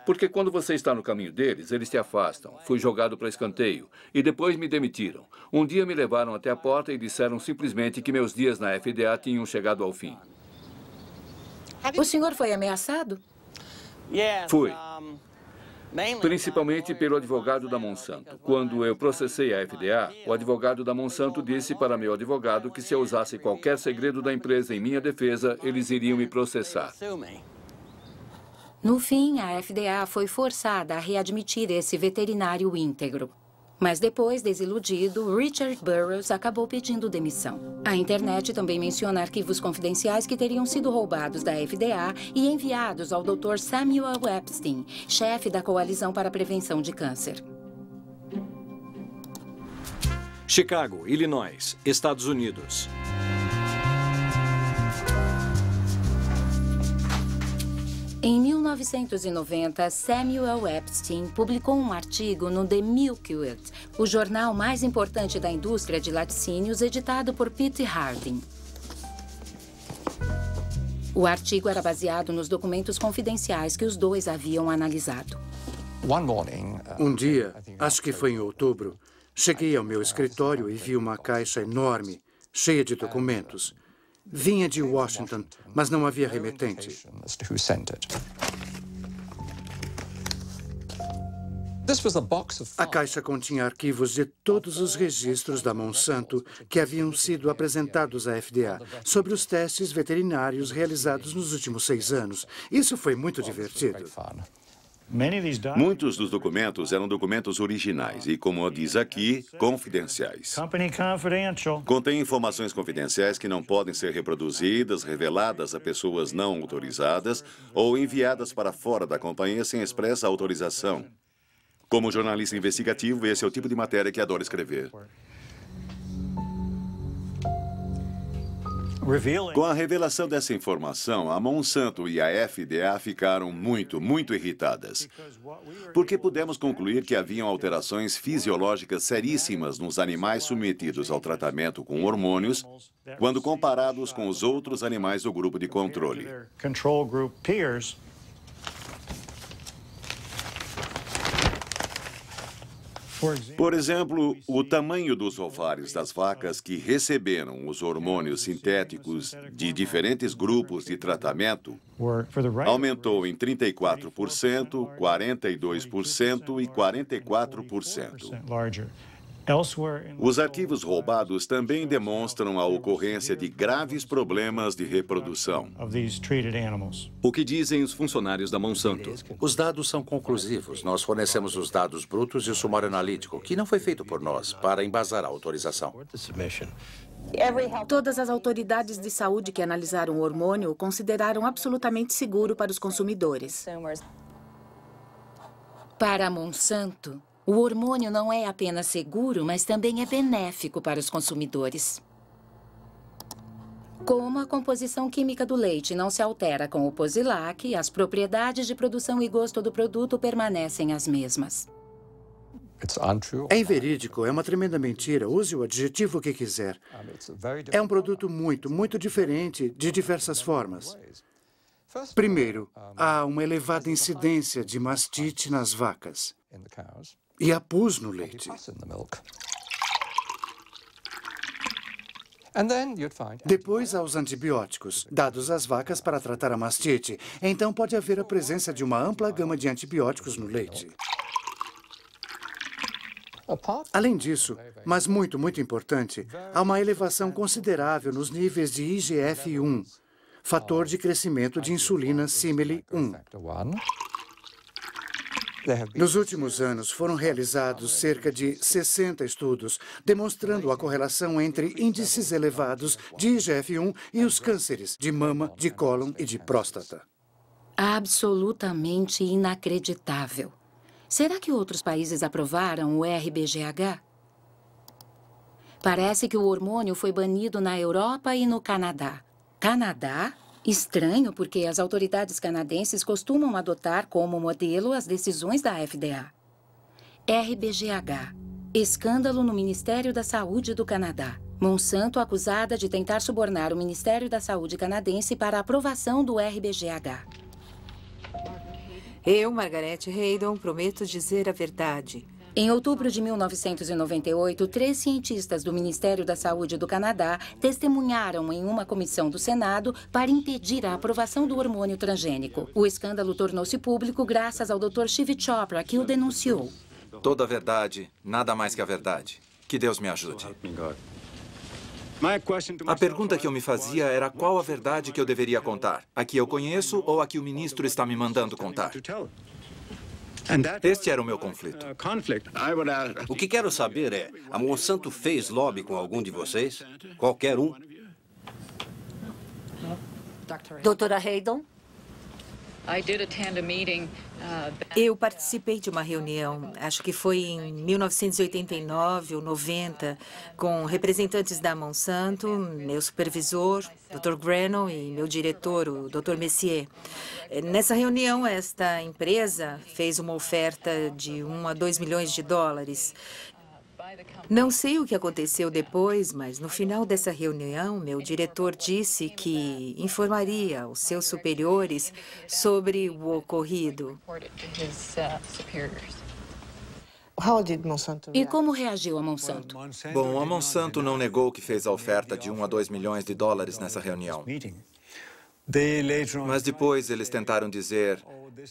Porque quando você está no caminho deles, eles te afastam. Fui jogado para escanteio e depois me demitiram. Um dia me levaram até a porta e disseram simplesmente que meus dias na FDA tinham chegado ao fim. O senhor foi ameaçado? Fui. Principalmente pelo advogado da Monsanto. Quando eu processei a FDA, o advogado da Monsanto disse para meu advogado que se eu usasse qualquer segredo da empresa em minha defesa, eles iriam me processar. No fim, a FDA foi forçada a readmitir esse veterinário íntegro. Mas depois, desiludido, Richard Burroughs acabou pedindo demissão. A internet também menciona arquivos confidenciais que teriam sido roubados da FDA e enviados ao Dr. Samuel Epstein, chefe da Coalizão para a Prevenção de Câncer. Chicago, Illinois, Estados Unidos. Em 1990, Samuel Epstein publicou um artigo no The Milkweed, o jornal mais importante da indústria de laticínios, editado por Pete Harding. O artigo era baseado nos documentos confidenciais que os dois haviam analisado. Um dia, acho que foi em outubro, cheguei ao meu escritório e vi uma caixa enorme, cheia de documentos. Vinha de Washington, mas não havia remetente. A caixa continha arquivos de todos os registros da Monsanto que haviam sido apresentados à FDA sobre os testes veterinários realizados nos últimos 6 anos. Isso foi muito divertido. Muitos dos documentos eram documentos originais e, como diz aqui, confidenciais. Contém informações confidenciais que não podem ser reproduzidas, reveladas a pessoas não autorizadas ou enviadas para fora da companhia sem expressa autorização. Como jornalista investigativo, esse é o tipo de matéria que adoro escrever. Com a revelação dessa informação, a Monsanto e a FDA ficaram muito irritadas. Porque pudemos concluir que haviam alterações fisiológicas seríssimas nos animais submetidos ao tratamento com hormônios, quando comparados com os outros animais do grupo de controle. Por exemplo, o tamanho dos ovários das vacas que receberam os hormônios sintéticos de diferentes grupos de tratamento aumentou em 34%, 42% e 44%. Os arquivos roubados também demonstram a ocorrência de graves problemas de reprodução. O que dizem os funcionários da Monsanto? Os dados são conclusivos. Nós fornecemos os dados brutos e o sumário analítico, que não foi feito por nós, para embasar a autorização. Todas as autoridades de saúde que analisaram o hormônio o consideraram absolutamente seguro para os consumidores. Para a Monsanto, o hormônio não é apenas seguro, mas também é benéfico para os consumidores. Como a composição química do leite não se altera com o Posilac, as propriedades de produção e gosto do produto permanecem as mesmas. É inverídico, é uma tremenda mentira. Use o adjetivo que quiser. É um produto muito diferente de diversas formas. Primeiro, há uma elevada incidência de mastite nas vacas. E há pus no leite. Depois há os antibióticos, dados às vacas para tratar a mastite. Então pode haver a presença de uma ampla gama de antibióticos no leite. Além disso, mas muito importante, há uma elevação considerável nos níveis de IGF-1, fator de crescimento de insulina símile 1. Nos últimos anos, foram realizados cerca de 60 estudos, demonstrando a correlação entre índices elevados de IGF-1 e os cânceres de mama, de cólon e de próstata. Absolutamente inacreditável. Será que outros países aprovaram o RBGH? Parece que o hormônio foi banido na Europa e no Canadá. Canadá? Estranho, porque as autoridades canadenses costumam adotar como modelo as decisões da FDA. RBGH. Escândalo no Ministério da Saúde do Canadá. Monsanto acusada de tentar subornar o Ministério da Saúde canadense para a aprovação do RBGH. Eu, Margaret Haydon, prometo dizer a verdade. Em outubro de 1998, 3 cientistas do Ministério da Saúde do Canadá testemunharam em uma comissão do Senado para impedir a aprovação do hormônio transgênico. O escândalo tornou-se público graças ao Dr. Shiv Chopra, que o denunciou. Toda a verdade, nada mais que a verdade. Que Deus me ajude. A pergunta que eu me fazia era qual a verdade que eu deveria contar. A que eu conheço ou a que o ministro está me mandando contar? Este era o meu conflito. O que quero saber é, a Monsanto fez lobby com algum de vocês? Qualquer um? Doutora Haydon? Eu participei de uma reunião, acho que foi em 1989 ou 90, com representantes da Monsanto, meu supervisor, Dr. Grenon, e meu diretor, o Dr. Messier. Nessa reunião, esta empresa fez uma oferta de 1 a 2 milhões de dólares. Não sei o que aconteceu depois, mas no final dessa reunião, meu diretor disse que informaria os seus superiores sobre o ocorrido. E como reagiu a Monsanto? Bom, a Monsanto não negou que fez a oferta de 1 a 2 milhões de dólares nessa reunião. Mas depois eles tentaram dizer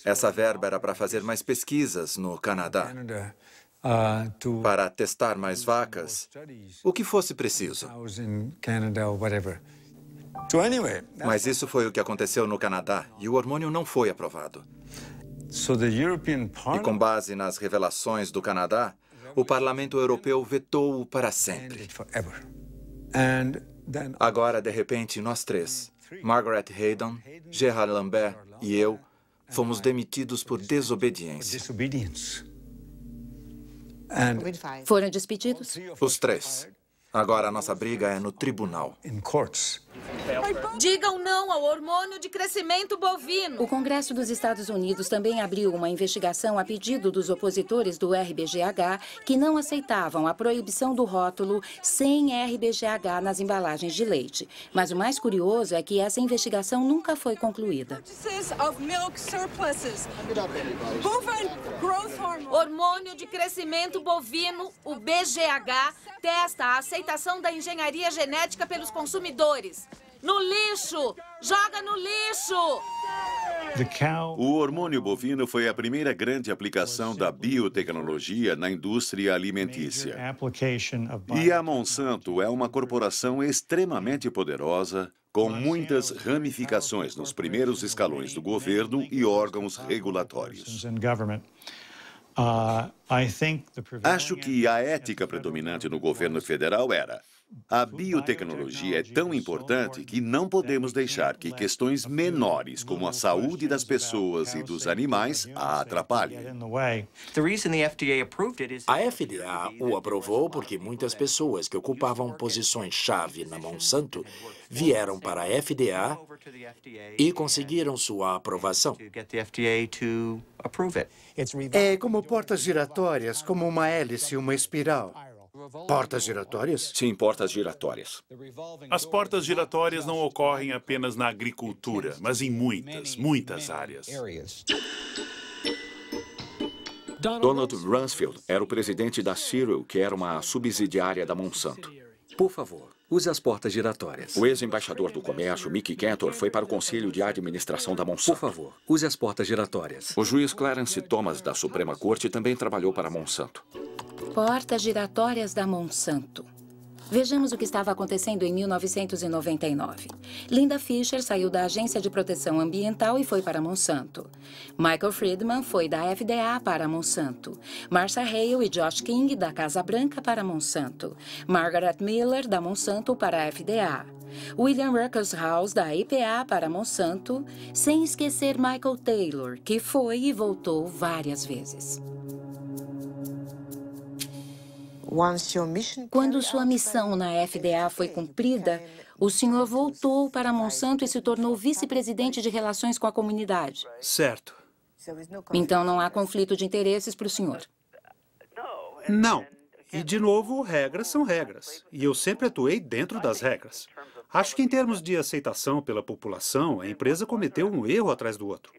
essa verba era para fazer mais pesquisas no Canadá, para testar mais vacas, o que fosse preciso. Mas isso foi o que aconteceu no Canadá e o hormônio não foi aprovado. E com base nas revelações do Canadá, o Parlamento Europeu vetou-o para sempre. Agora, de repente, nós 3, Margaret Haydon, Gerard Lambert e eu, fomos demitidos por desobediência. Foram despedidos? Os 3. Agora a nossa briga é no tribunal. Digam não ao hormônio de crescimento bovino. O Congresso dos Estados Unidos também abriu uma investigação a pedido dos opositores do RBGH que não aceitavam a proibição do rótulo sem RBGH nas embalagens de leite. Mas o mais curioso é que essa investigação nunca foi concluída. Hormônio de crescimento bovino, o BGH, testa a aceitação da engenharia genética pelos consumidores. No lixo! Joga no lixo! O hormônio bovino foi a primeira grande aplicação da biotecnologia na indústria alimentícia. E a Monsanto é uma corporação extremamente poderosa, com muitas ramificações nos primeiros escalões do governo e órgãos regulatórios. Acho que a ética predominante no governo federal era: a biotecnologia é tão importante que não podemos deixar que questões menores, como a saúde das pessoas e dos animais, a atrapalhem. A FDA o aprovou porque muitas pessoas que ocupavam posições-chave na Monsanto vieram para a FDA e conseguiram sua aprovação. É como portas giratórias, como uma hélice, uma espiral. Portas giratórias? Sim, portas giratórias. As portas giratórias não ocorrem apenas na agricultura, mas em muitas áreas. Donald Rumsfeld era o presidente da Cereal, que era uma subsidiária da Monsanto. Por favor, use as portas giratórias. O ex-embaixador do comércio, Mickey Cantor, foi para o Conselho de Administração da Monsanto. Por favor, use as portas giratórias. O juiz Clarence Thomas, da Suprema Corte, também trabalhou para a Monsanto. Portas giratórias da Monsanto. Vejamos o que estava acontecendo em 1999. Linda Fisher saiu da Agência de Proteção Ambiental e foi para Monsanto. Michael Friedman foi da FDA para Monsanto. Marsha Hale e Josh King, da Casa Branca, para Monsanto. Margaret Miller, da Monsanto, para a FDA. William Ruckelshaus, da EPA, para Monsanto, sem esquecer Michael Taylor, que foi e voltou várias vezes. Quando sua missão na FDA foi cumprida, o senhor voltou para Monsanto e se tornou vice-presidente de relações com a comunidade. Certo. Então não há conflito de interesses para o senhor? Não. E, de novo, regras são regras. E eu sempre atuei dentro das regras. Acho que, em termos de aceitação pela população, a empresa cometeu um erro atrás do outro.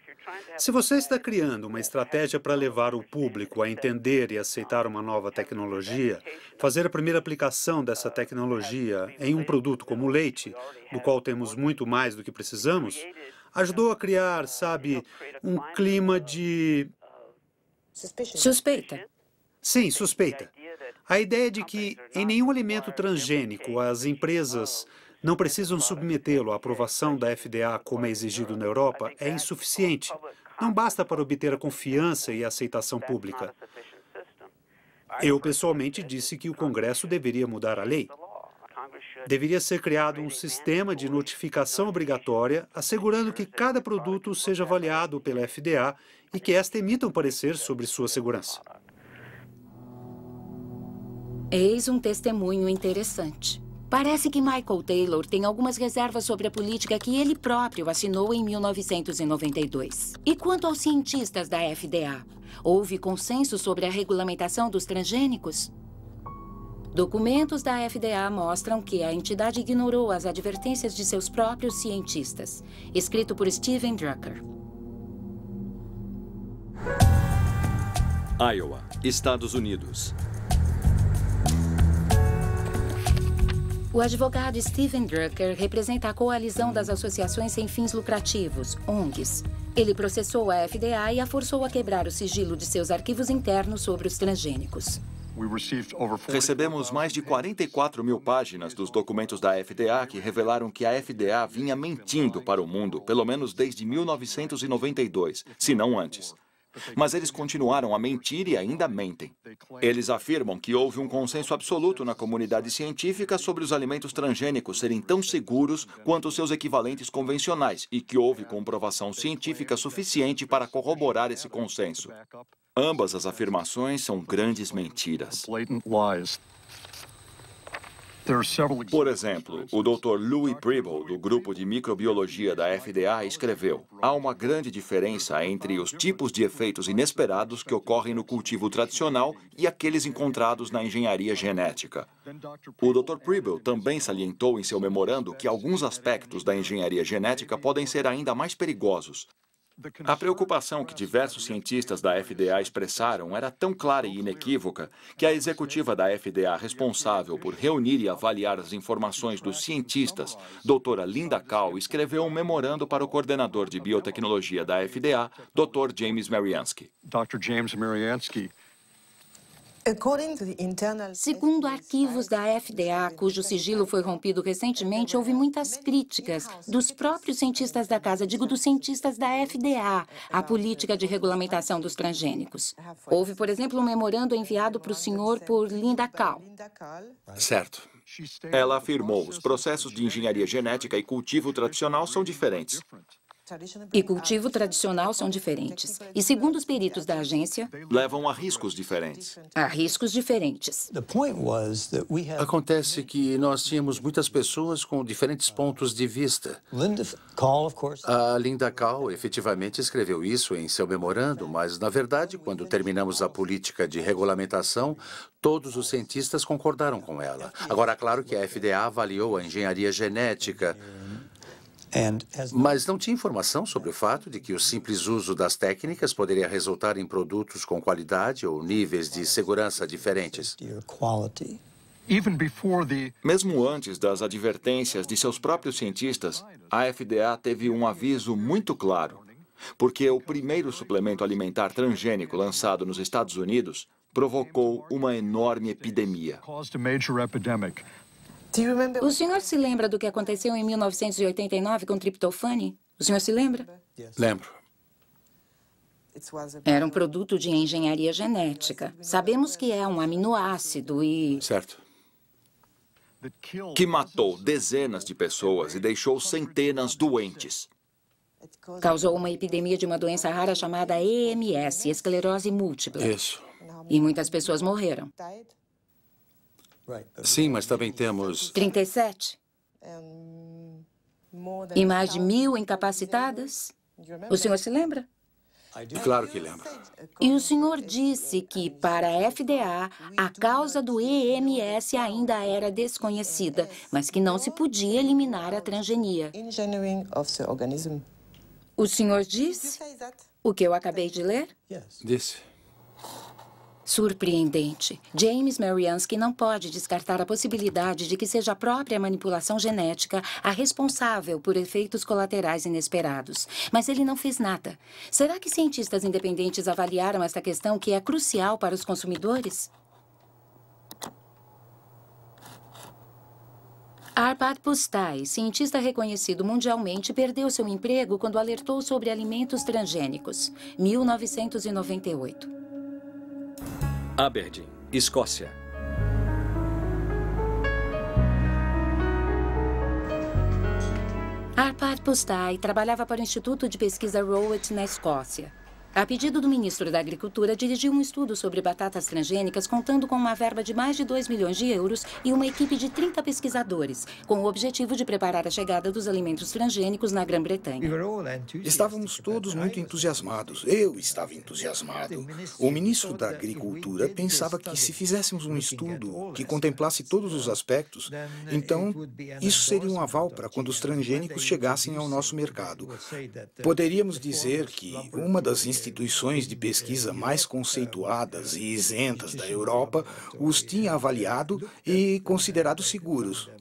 Se você está criando uma estratégia para levar o público a entender e aceitar uma nova tecnologia, fazer a primeira aplicação dessa tecnologia em um produto como o leite, do qual temos muito mais do que precisamos, ajudou a criar, sabe, um clima de... Suspeita. Sim, suspeita. A ideia de que em nenhum alimento transgênico as empresas não precisam submetê-lo à aprovação da FDA como é exigido na Europa é insuficiente. Não basta para obter a confiança e a aceitação pública. Eu, pessoalmente, disse que o Congresso deveria mudar a lei. Deveria ser criado um sistema de notificação obrigatória, assegurando que cada produto seja avaliado pela FDA e que esta emita um parecer sobre sua segurança. Eis um testemunho interessante. Parece que Michael Taylor tem algumas reservas sobre a política que ele próprio assinou em 1992. E quanto aos cientistas da FDA, houve consenso sobre a regulamentação dos transgênicos? Documentos da FDA mostram que a entidade ignorou as advertências de seus próprios cientistas. Escrito por Steven Drucker. Iowa, Estados Unidos. O advogado Steven Drucker representa a coalizão das associações sem fins lucrativos, ONGs. Ele processou a FDA e a forçou a quebrar o sigilo de seus arquivos internos sobre os transgênicos. Recebemos mais de 44 mil páginas dos documentos da FDA que revelaram que a FDA vinha mentindo para o mundo, pelo menos desde 1992, se não antes. Mas eles continuaram a mentir e ainda mentem. Eles afirmam que houve um consenso absoluto na comunidade científica sobre os alimentos transgênicos serem tão seguros quanto seus equivalentes convencionais e que houve comprovação científica suficiente para corroborar esse consenso. Ambas as afirmações são grandes mentiras. Por exemplo, o Dr. Louis Preble, do Grupo de Microbiologia da FDA, escreveu: há uma grande diferença entre os tipos de efeitos inesperados que ocorrem no cultivo tradicional e aqueles encontrados na engenharia genética. O Dr. Preble também salientou em seu memorando que alguns aspectos da engenharia genética podem ser ainda mais perigosos. A preocupação que diversos cientistas da FDA expressaram era tão clara e inequívoca que a executiva da FDA responsável por reunir e avaliar as informações dos cientistas, doutora Linda Kahl, escreveu um memorando para o coordenador de biotecnologia da FDA, Dr. James Mariansky. Segundo arquivos da FDA, cujo sigilo foi rompido recentemente, houve muitas críticas dos próprios cientistas da casa, dos cientistas da FDA, à política de regulamentação dos transgênicos. Houve, por exemplo, um memorando enviado para o senhor por Linda Kahl. Certo. Ela afirmou: os processos de engenharia genética e cultivo tradicional são diferentes. E cultivo tradicional são diferentes. E segundo os peritos da agência, levam a riscos diferentes. A riscos diferentes. Acontece que nós tínhamos muitas pessoas com diferentes pontos de vista. A Linda Kahl efetivamente escreveu isso em seu memorando, mas, na verdade, quando terminamos a política de regulamentação, todos os cientistas concordaram com ela. Agora, claro que a FDA avaliou a engenharia genética, mas não tinha informação sobre o fato de que o simples uso das técnicas poderia resultar em produtos com qualidade ou níveis de segurança diferentes. Mesmo antes das advertências de seus próprios cientistas, a FDA teve um aviso muito claro, porque o primeiro suplemento alimentar transgênico lançado nos Estados Unidos provocou uma enorme epidemia. O senhor se lembra do que aconteceu em 1989 com triptofane? O senhor se lembra? Lembro. Era um produto de engenharia genética. Sabemos que é um aminoácido e... Certo. Que matou dezenas de pessoas e deixou centenas doentes. Causou uma epidemia de uma doença rara chamada EMS, esclerose múltipla. Isso. E muitas pessoas morreram. Sim, mas também temos... 37. E mais de 1.000 incapacitadas? O senhor se lembra? Claro que lembro. E o senhor disse que, para a FDA, a causa do EMS ainda era desconhecida, mas que não se podia eliminar a transgenia. O senhor disse o que eu acabei de ler? Disse. Surpreendente. James Mariansky não pode descartar a possibilidade de que seja a própria manipulação genética a responsável por efeitos colaterais inesperados. Mas ele não fez nada. Será que cientistas independentes avaliaram esta questão que é crucial para os consumidores? Arpad Pusztai, cientista reconhecido mundialmente, perdeu seu emprego quando alertou sobre alimentos transgênicos. 1998. Aberdeen, Escócia. Arpad Pusztai trabalhava para o Instituto de Pesquisa Rowett, na Escócia. A pedido do ministro da Agricultura, dirigiu um estudo sobre batatas transgênicas, contando com uma verba de mais de 2 milhões de euros e uma equipe de 30 pesquisadores, com o objetivo de preparar a chegada dos alimentos transgênicos na Grã-Bretanha. Estávamos todos muito entusiasmados. Eu estava entusiasmado. O ministro da Agricultura pensava que se fizéssemos um estudo que contemplasse todos os aspectos, então isso seria um aval para quando os transgênicos chegassem ao nosso mercado. Poderíamos dizer que uma das instituições de pesquisa mais conceituadas e isentas da Europa os tinha avaliado e considerado seguros.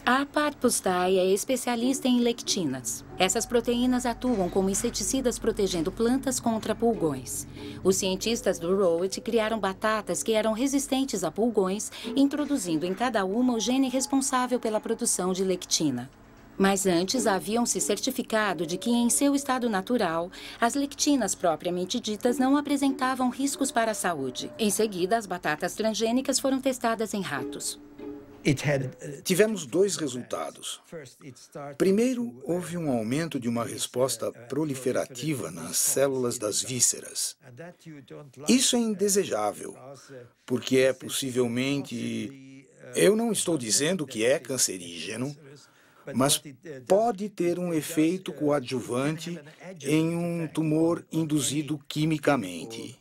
Arpad Pusztai é especialista em lectinas. Essas proteínas atuam como inseticidas protegendo plantas contra pulgões. Os cientistas do Rowett criaram batatas que eram resistentes a pulgões, introduzindo em cada uma o gene responsável pela produção de lectina. Mas antes haviam se certificado de que, em seu estado natural, as lectinas propriamente ditas não apresentavam riscos para a saúde. Em seguida, as batatas transgênicas foram testadas em ratos. Tivemos dois resultados. Primeiro, houve um aumento de uma resposta proliferativa nas células das vísceras. Isso é indesejável, porque é possivelmente... Eu não estou dizendo que é cancerígeno, mas pode ter um efeito coadjuvante em um tumor induzido quimicamente.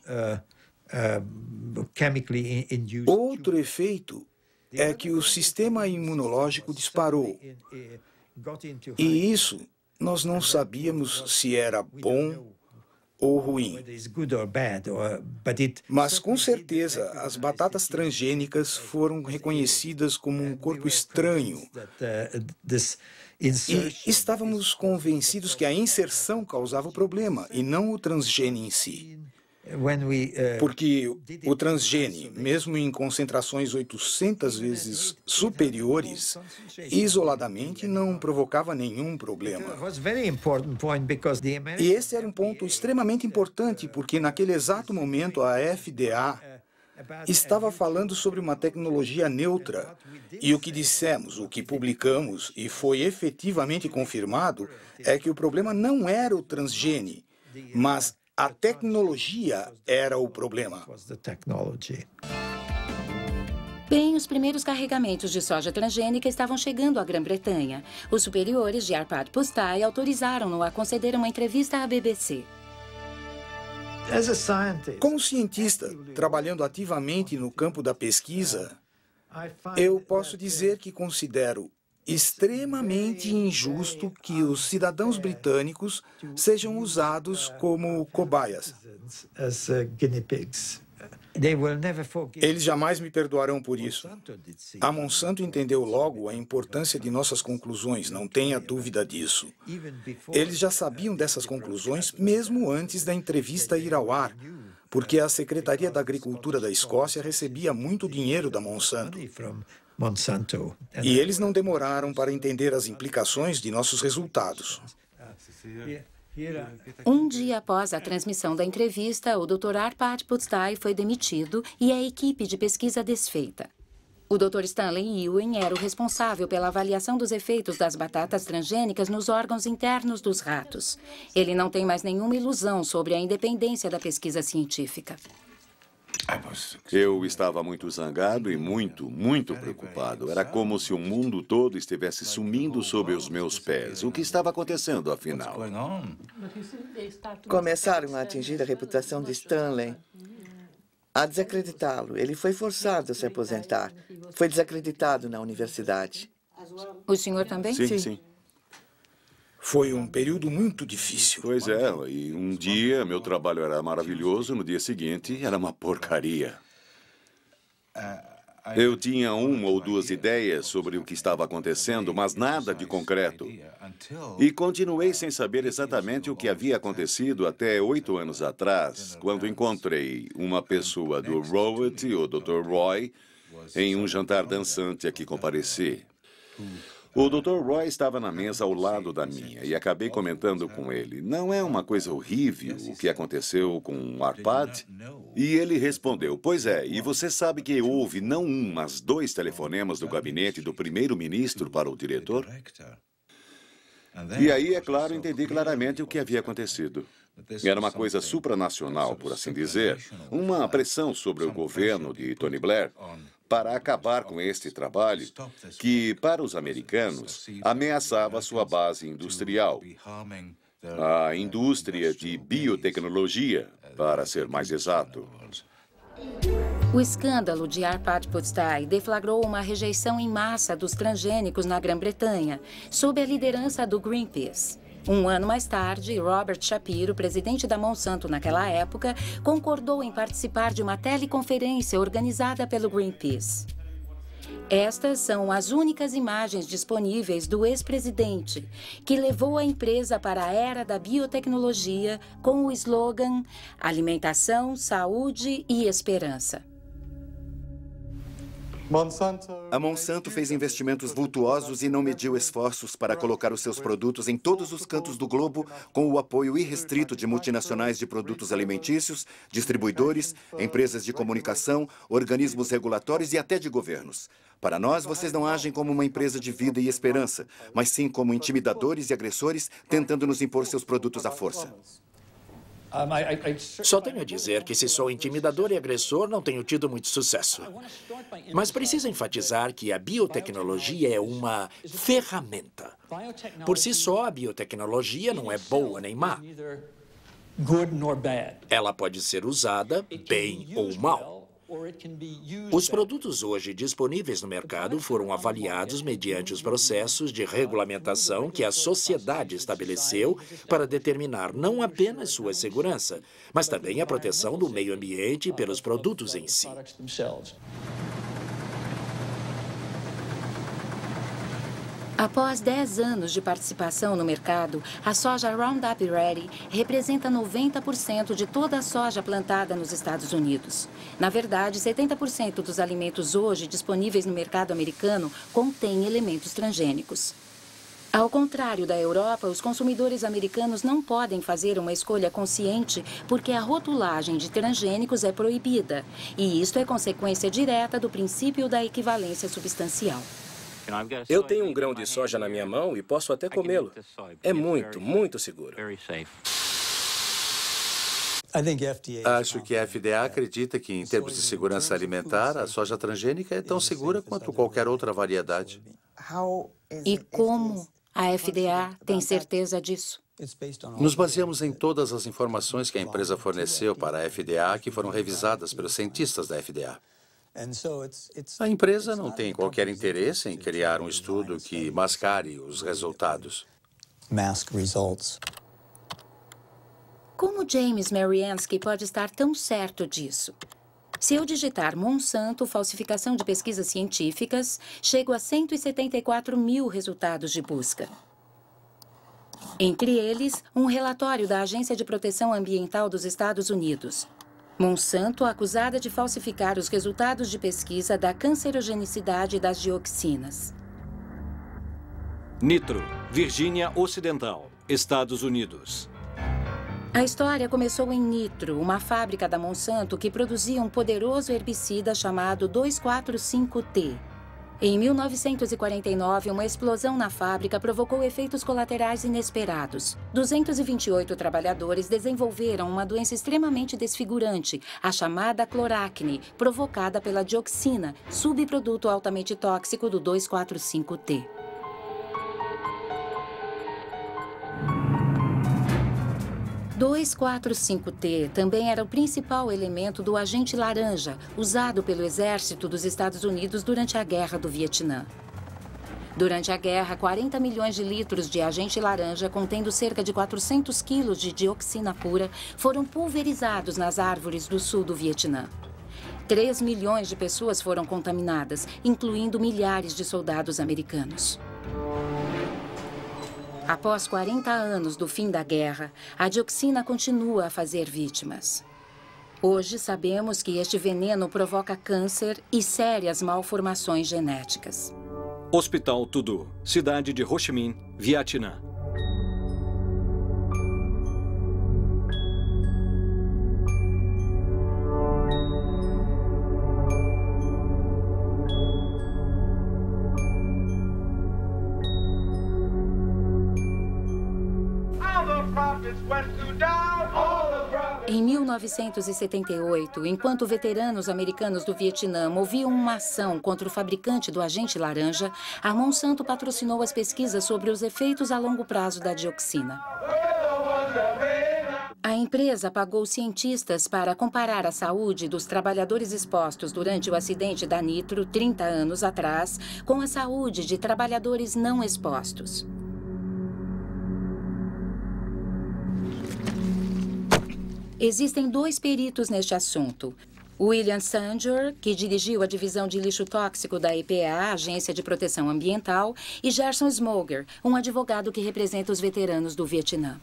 Outro efeito é que o sistema imunológico disparou. E isso nós não sabíamos se era bom ou ruim. Mas, com certeza, as batatas transgênicas foram reconhecidas como um corpo estranho. E estávamos convencidos que a inserção causava o problema, e não o transgene em si. Porque o transgene, mesmo em concentrações 800 vezes superiores, isoladamente não provocava nenhum problema. E esse era um ponto extremamente importante, porque naquele exato momento a FDA estava falando sobre uma tecnologia neutra. E o que dissemos, o que publicamos, e foi efetivamente confirmado, é que o problema não era o transgene, mas a tecnologia era o problema. Bem, os primeiros carregamentos de soja transgênica estavam chegando à Grã-Bretanha. Os superiores de Arpad Pusztai autorizaram-no a conceder uma entrevista à BBC. Como cientista, trabalhando ativamente no campo da pesquisa, eu posso dizer que considero extremamente injusto que os cidadãos britânicos sejam usados como cobaias. Eles jamais me perdoarão por isso. A Monsanto entendeu logo a importância de nossas conclusões, não tenha dúvida disso. Eles já sabiam dessas conclusões mesmo antes da entrevista ir ao ar, porque a Secretaria da Agricultura da Escócia recebia muito dinheiro da Monsanto. E eles não demoraram para entender as implicações de nossos resultados. Um dia após a transmissão da entrevista, o Dr. Arpad Pusztai foi demitido e a equipe de pesquisa desfeita. O Dr. Stanley Ewing era o responsável pela avaliação dos efeitos das batatas transgênicas nos órgãos internos dos ratos. Ele não tem mais nenhuma ilusão sobre a independência da pesquisa científica. Eu estava muito zangado e muito preocupado. Era como se o mundo todo estivesse sumindo sob os meus pés. O que estava acontecendo, afinal? Começaram a atingir a reputação de Stanley, a desacreditá-lo. Ele foi forçado a se aposentar. Foi desacreditado na universidade. O senhor também? Sim. Foi um período muito difícil. Pois é, e um dia meu trabalho era maravilhoso, no dia seguinte era uma porcaria. Eu tinha uma ou duas ideias sobre o que estava acontecendo, mas nada de concreto. E continuei sem saber exatamente o que havia acontecido até 8 anos atrás, quando encontrei uma pessoa do Rowett, o Dr. Roy, em um jantar dançante a que compareci. O Dr. Roy estava na mesa ao lado da minha e acabei comentando com ele. Não é uma coisa horrível o que aconteceu com o Arpad? E ele respondeu, pois é, e você sabe que houve não um, mas 2 telefonemas do gabinete do primeiro-ministro para o diretor? E aí, é claro, entendi claramente o que havia acontecido. Era uma coisa supranacional, por assim dizer, uma pressão sobre o governo de Tony Blair para acabar com este trabalho que, para os americanos, ameaçava sua base industrial. A indústria de biotecnologia, para ser mais exato. O escândalo de Arpad Pusztai deflagrou uma rejeição em massa dos transgênicos na Grã-Bretanha, sob a liderança do Greenpeace. Um ano mais tarde, Robert Shapiro, presidente da Monsanto naquela época, concordou em participar de uma teleconferência organizada pelo Greenpeace. Estas são as únicas imagens disponíveis do ex-presidente, que levou a empresa para a era da biotecnologia com o slogan Alimentação, Saúde e Esperança. A Monsanto fez investimentos vultuosos e não mediu esforços para colocar os seus produtos em todos os cantos do globo com o apoio irrestrito de multinacionais de produtos alimentícios, distribuidores, empresas de comunicação, organismos regulatórios e até de governos. Para nós, vocês não agem como uma empresa de vida e esperança, mas sim como intimidadores e agressores tentando nos impor seus produtos à força. Só tenho a dizer que se sou intimidador e agressor, não tenho tido muito sucesso. Mas preciso enfatizar que a biotecnologia é uma ferramenta. Por si só, a biotecnologia não é boa nem má. Ela pode ser usada bem ou mal. Os produtos hoje disponíveis no mercado foram avaliados mediante os processos de regulamentação que a sociedade estabeleceu para determinar não apenas sua segurança, mas também a proteção do meio ambiente pelos produtos em si. Após 10 anos de participação no mercado, a soja Roundup Ready representa 90% de toda a soja plantada nos Estados Unidos. Na verdade, 70% dos alimentos hoje disponíveis no mercado americano contêm elementos transgênicos. Ao contrário da Europa, os consumidores americanos não podem fazer uma escolha consciente porque a rotulagem de transgênicos é proibida. E isto é consequência direta do princípio da equivalência substancial. Eu tenho um grão de soja na minha mão e posso até comê-lo. É muito seguro. Acho que a FDA acredita que, em termos de segurança alimentar, a soja transgênica é tão segura quanto qualquer outra variedade. E como a FDA tem certeza disso? Nos baseamos em todas as informações que a empresa forneceu para a FDA, que foram revisadas pelos cientistas da FDA. A empresa não tem qualquer interesse em criar um estudo que mascare os resultados. Como James Mariansky pode estar tão certo disso? Se eu digitar Monsanto falsificação de pesquisas científicas, chego a 174 mil resultados de busca. Entre eles, um relatório da Agência de Proteção Ambiental dos Estados Unidos. Monsanto acusada de falsificar os resultados de pesquisa da cancerogenicidade das dioxinas. Nitro, Virgínia Ocidental, Estados Unidos. A história começou em Nitro, uma fábrica da Monsanto que produzia um poderoso herbicida chamado 2,4,5-T. Em 1949, uma explosão na fábrica provocou efeitos colaterais inesperados. 228 trabalhadores desenvolveram uma doença extremamente desfigurante, a chamada cloracne, provocada pela dioxina, subproduto altamente tóxico do 2,4,5-T. O 2,4,5-T também era o principal elemento do agente laranja, usado pelo exército dos Estados Unidos durante a Guerra do Vietnã. Durante a guerra, 40 milhões de litros de agente laranja, contendo cerca de 400 quilos de dioxina pura, foram pulverizados nas árvores do sul do Vietnã. 3 milhões de pessoas foram contaminadas, incluindo milhares de soldados americanos. Após 40 anos do fim da guerra, a dioxina continua a fazer vítimas. Hoje sabemos que este veneno provoca câncer e sérias malformações genéticas. Hospital Tudu, cidade de Ho Chi Minh, Vietnã. Em 1978, enquanto veteranos americanos do Vietnã moviam uma ação contra o fabricante do agente laranja, a Monsanto patrocinou as pesquisas sobre os efeitos a longo prazo da dioxina. A empresa pagou cientistas para comparar a saúde dos trabalhadores expostos durante o acidente da Nitro, 30 anos atrás, com a saúde de trabalhadores não expostos. Existem 2 peritos neste assunto. William Sanger, que dirigiu a divisão de lixo tóxico da EPA, Agência de Proteção Ambiental, e Gerson Smoger, um advogado que representa os veteranos do Vietnã.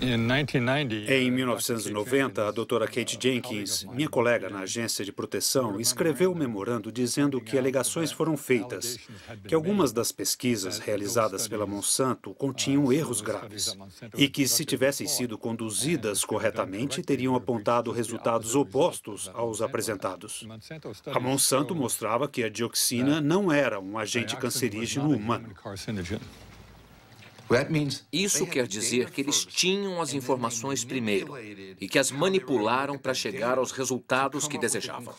Em 1990, a doutora Kate Jenkins, minha colega na agência de proteção, escreveu um memorando dizendo que alegações foram feitas, que algumas das pesquisas realizadas pela Monsanto continham erros graves e que, se tivessem sido conduzidas corretamente, teriam apontado resultados opostos aos apresentados. A Monsanto mostrava que a dioxina não era um agente cancerígeno humano. Isso quer dizer que eles tinham as informações primeiro e que as manipularam para chegar aos resultados que desejavam.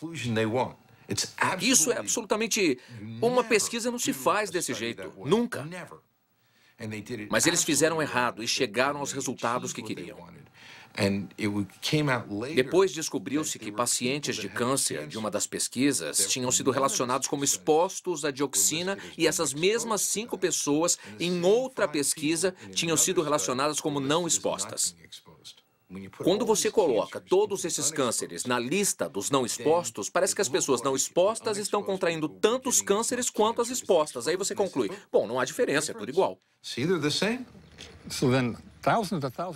Isso é absolutamente... Uma pesquisa não se faz desse jeito, nunca. Mas eles fizeram errado e chegaram aos resultados que queriam. Depois descobriu-se que pacientes de câncer de uma das pesquisas tinham sido relacionados como expostos à dioxina e essas mesmas 5 pessoas, em outra pesquisa, tinham sido relacionadas como não expostas. Quando você coloca todos esses cânceres na lista dos não expostos, parece que as pessoas não expostas estão contraindo tantos cânceres quanto as expostas. Aí você conclui, bom, não há diferença, é tudo igual.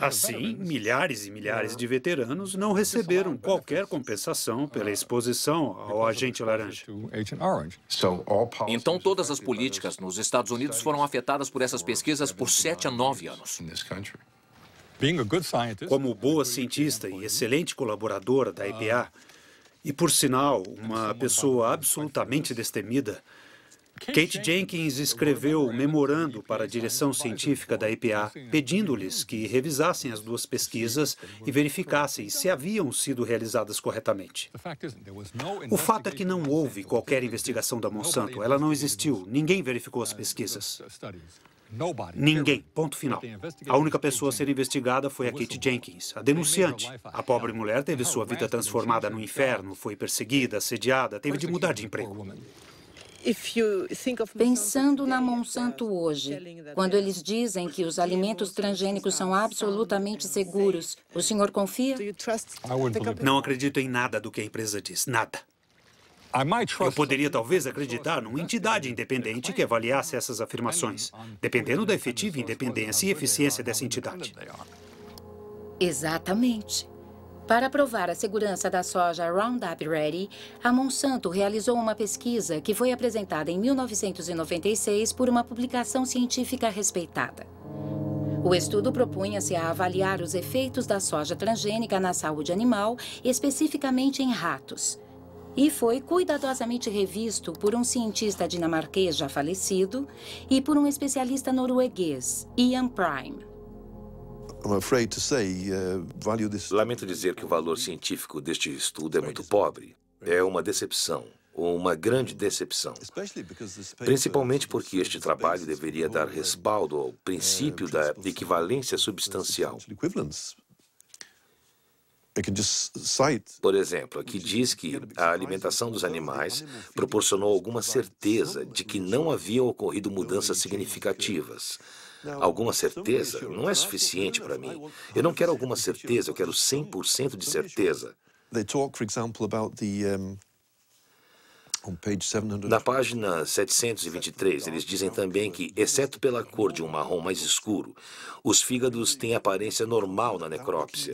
Assim, milhares e milhares de veteranos não receberam qualquer compensação pela exposição ao agente laranja. Então, todas as políticas nos Estados Unidos foram afetadas por essas pesquisas por 7 a 9 anos. Como boa cientista e excelente colaboradora da EPA, e por sinal, uma pessoa absolutamente destemida, Kate Jenkins escreveu um memorando para a direção científica da EPA, pedindo-lhes que revisassem as 2 pesquisas e verificassem se haviam sido realizadas corretamente. O fato é que não houve qualquer investigação da Monsanto. Ela não existiu. Ninguém verificou as pesquisas. Ninguém. Ponto final. A única pessoa a ser investigada foi a Kate Jenkins, a denunciante. A pobre mulher teve sua vida transformada no inferno, foi perseguida, assediada, teve de mudar de emprego. Pensando na Monsanto hoje, quando eles dizem que os alimentos transgênicos são absolutamente seguros, o senhor confia? Não acredito em nada do que a empresa diz, nada. Eu poderia talvez acreditar numa entidade independente que avaliasse essas afirmações, dependendo da efetiva independência e eficiência dessa entidade. Exatamente. Para provar a segurança da soja Roundup Ready, a Monsanto realizou uma pesquisa que foi apresentada em 1996 por uma publicação científica respeitada. O estudo propunha-se a avaliar os efeitos da soja transgênica na saúde animal, especificamente em ratos. E foi cuidadosamente revisto por um cientista dinamarquês já falecido e por um especialista norueguês, Ian Prime. Lamento dizer que o valor científico deste estudo é muito pobre. É uma decepção, uma grande decepção. Principalmente porque este trabalho deveria dar respaldo ao princípio da equivalência substancial. Por exemplo, aqui diz que a alimentação dos animais proporcionou alguma certeza de que não haviam ocorrido mudanças significativas. Alguma certeza não é suficiente para mim. Eu não quero alguma certeza, eu quero 100% de certeza. Na página 723, eles dizem também que, exceto pela cor de um marrom mais escuro, os fígados têm aparência normal na necrópsia.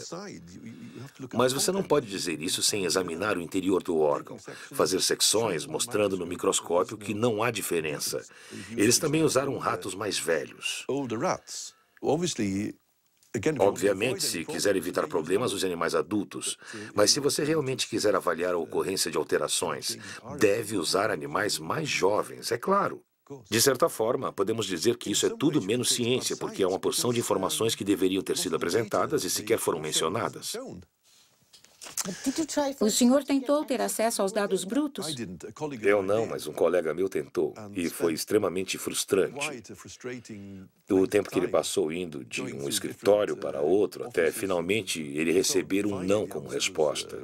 Mas você não pode dizer isso sem examinar o interior do órgão, fazer secções mostrando no microscópio que não há diferença. Eles também usaram ratos mais velhos. Obviamente, se quiser evitar problemas, use animais adultos. Mas se você realmente quiser avaliar a ocorrência de alterações, deve usar animais mais jovens, é claro. De certa forma, podemos dizer que isso é tudo menos ciência, porque há uma porção de informações que deveriam ter sido apresentadas e sequer foram mencionadas. O senhor tentou ter acesso aos dados brutos? Eu não, mas um colega meu tentou, e foi extremamente frustrante. O tempo que ele passou indo de um escritório para outro, até finalmente ele receber um não como resposta.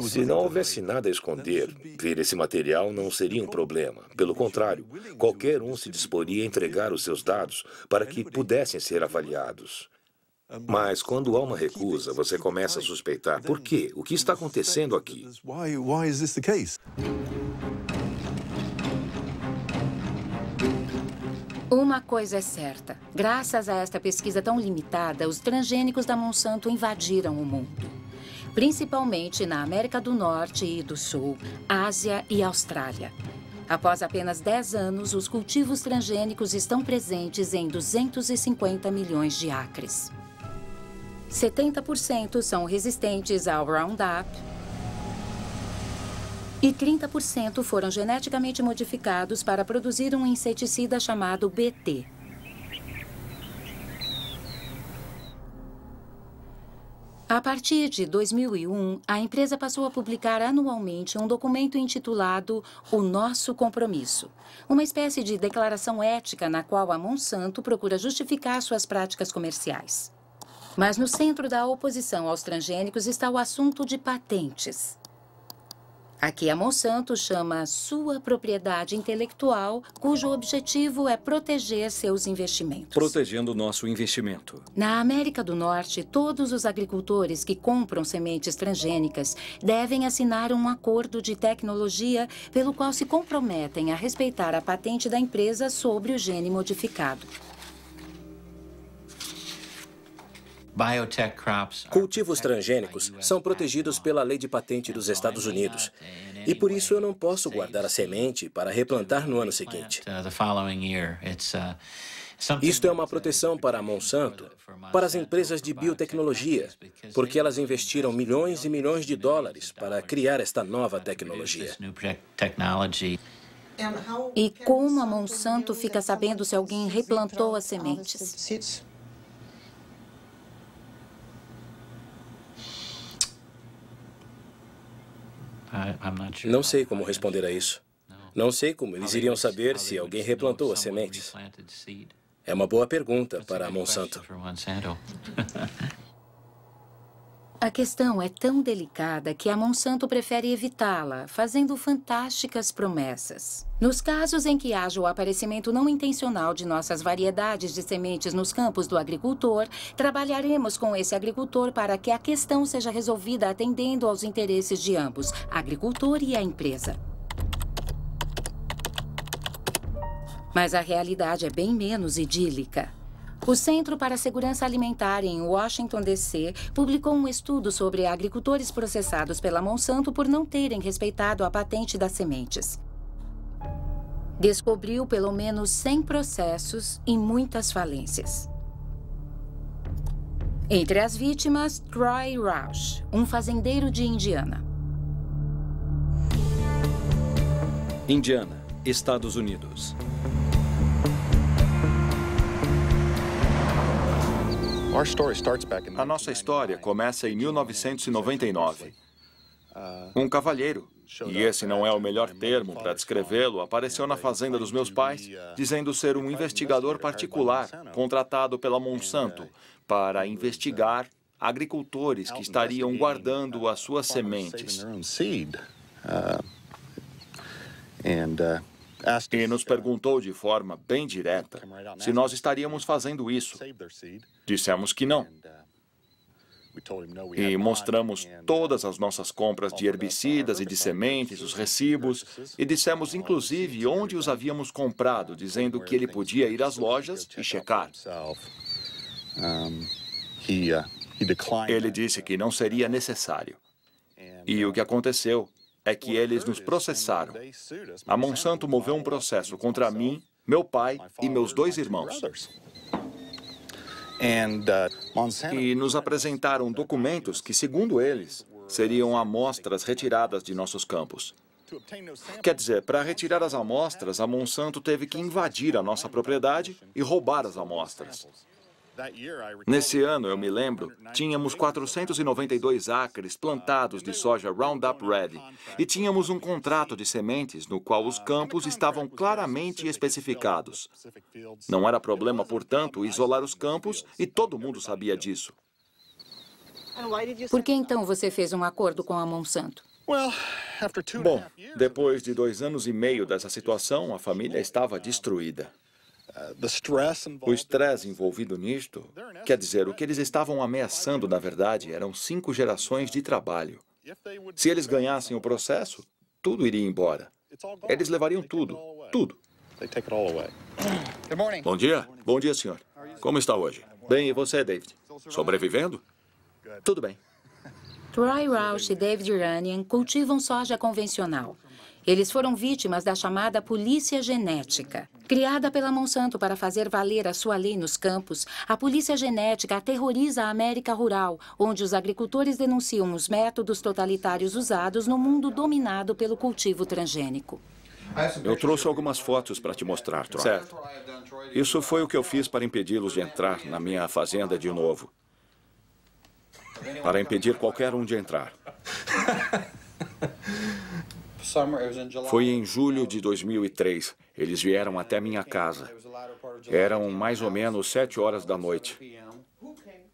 Se não houvesse nada a esconder, ver esse material não seria um problema. Pelo contrário, qualquer um se disporia a entregar os seus dados para que pudessem ser avaliados. Mas quando há uma recusa, você começa a suspeitar. Por quê? O que está acontecendo aqui? Uma coisa é certa. Graças a esta pesquisa tão limitada, os transgênicos da Monsanto invadiram o mundo. Principalmente na América do Norte e do Sul, Ásia e Austrália. Após apenas 10 anos, os cultivos transgênicos estão presentes em 250 milhões de acres. 70% são resistentes ao Roundup e 30% foram geneticamente modificados para produzir um inseticida chamado BT. A partir de 2001, a empresa passou a publicar anualmente um documento intitulado O Nosso Compromisso, uma espécie de declaração ética na qual a Monsanto procura justificar suas práticas comerciais. Mas no centro da oposição aos transgênicos está o assunto de patentes. Aqui a Monsanto chama sua propriedade intelectual, cujo objetivo é proteger seus investimentos. Protegendo o nosso investimento. Na América do Norte, todos os agricultores que compram sementes transgênicas devem assinar um acordo de tecnologia pelo qual se comprometem a respeitar a patente da empresa sobre o gene modificado. Cultivos transgênicos são protegidos pela lei de patente dos Estados Unidos. E por isso eu não posso guardar a semente para replantar no ano seguinte. Isto é uma proteção para a Monsanto, para as empresas de biotecnologia, porque elas investiram milhões e milhões de dólares para criar esta nova tecnologia. E como a Monsanto fica sabendo se alguém replantou as sementes? Não sei como responder a isso. Não sei como eles iriam saber se alguém replantou as sementes. É uma boa pergunta para a Monsanto. A questão é tão delicada que a Monsanto prefere evitá-la, fazendo fantásticas promessas. Nos casos em que haja o aparecimento não intencional de nossas variedades de sementes nos campos do agricultor, trabalharemos com esse agricultor para que a questão seja resolvida atendendo aos interesses de ambos, agricultor e a empresa. Mas a realidade é bem menos idílica. O Centro para a Segurança Alimentar em Washington, D.C., publicou um estudo sobre agricultores processados pela Monsanto por não terem respeitado a patente das sementes. Descobriu pelo menos 100 processos e muitas falências. Entre as vítimas, Troy Roush, um fazendeiro de Indiana. Indiana, Estados Unidos. A nossa história começa em 1999. Um cavalheiro, e esse não é o melhor termo para descrevê-lo, apareceu na fazenda dos meus pais, dizendo ser um investigador particular contratado pela Monsanto para investigar agricultores que estariam guardando as suas sementes. E nos perguntou de forma bem direta se nós estaríamos fazendo isso. Dissemos que não. E mostramos todas as nossas compras de herbicidas e de sementes, os recibos, e dissemos inclusive onde os havíamos comprado, dizendo que ele podia ir às lojas e checar. Ele disse que não seria necessário. E o que aconteceu é que eles nos processaram. A Monsanto moveu um processo contra mim, meu pai e meus 2 irmãos. E nos apresentaram documentos que, segundo eles, seriam amostras retiradas de nossos campos. Quer dizer, para retirar as amostras, a Monsanto teve que invadir a nossa propriedade e roubar as amostras. Nesse ano, eu me lembro, tínhamos 492 acres plantados de soja Roundup Ready e tínhamos um contrato de sementes no qual os campos estavam claramente especificados. Não era problema, portanto, isolar os campos e todo mundo sabia disso. Por que então você fez um acordo com a Monsanto? Bom, depois de 2 anos e meio dessa situação, a família estava destruída. O estresse envolvido nisto, quer dizer, o que eles estavam ameaçando, na verdade, eram 5 gerações de trabalho. Se eles ganhassem o processo, tudo iria embora. Eles levariam tudo, tudo. Bom dia. Bom dia, senhor. Como está hoje? Bem, e você, David? Sobrevivendo? Tudo bem. Troy Roush e David Runyan cultivam soja convencional. Eles foram vítimas da chamada polícia genética. Criada pela Monsanto para fazer valer a sua lei nos campos, a polícia genética aterroriza a América rural, onde os agricultores denunciam os métodos totalitários usados no mundo dominado pelo cultivo transgênico. Eu trouxe algumas fotos para te mostrar, Troy. Certo. Isso foi o que eu fiz para impedi-los de entrar na minha fazenda de novo. Para impedir qualquer um de entrar. Foi em julho de 2003. Eles vieram até minha casa. Eram mais ou menos 7 horas da noite.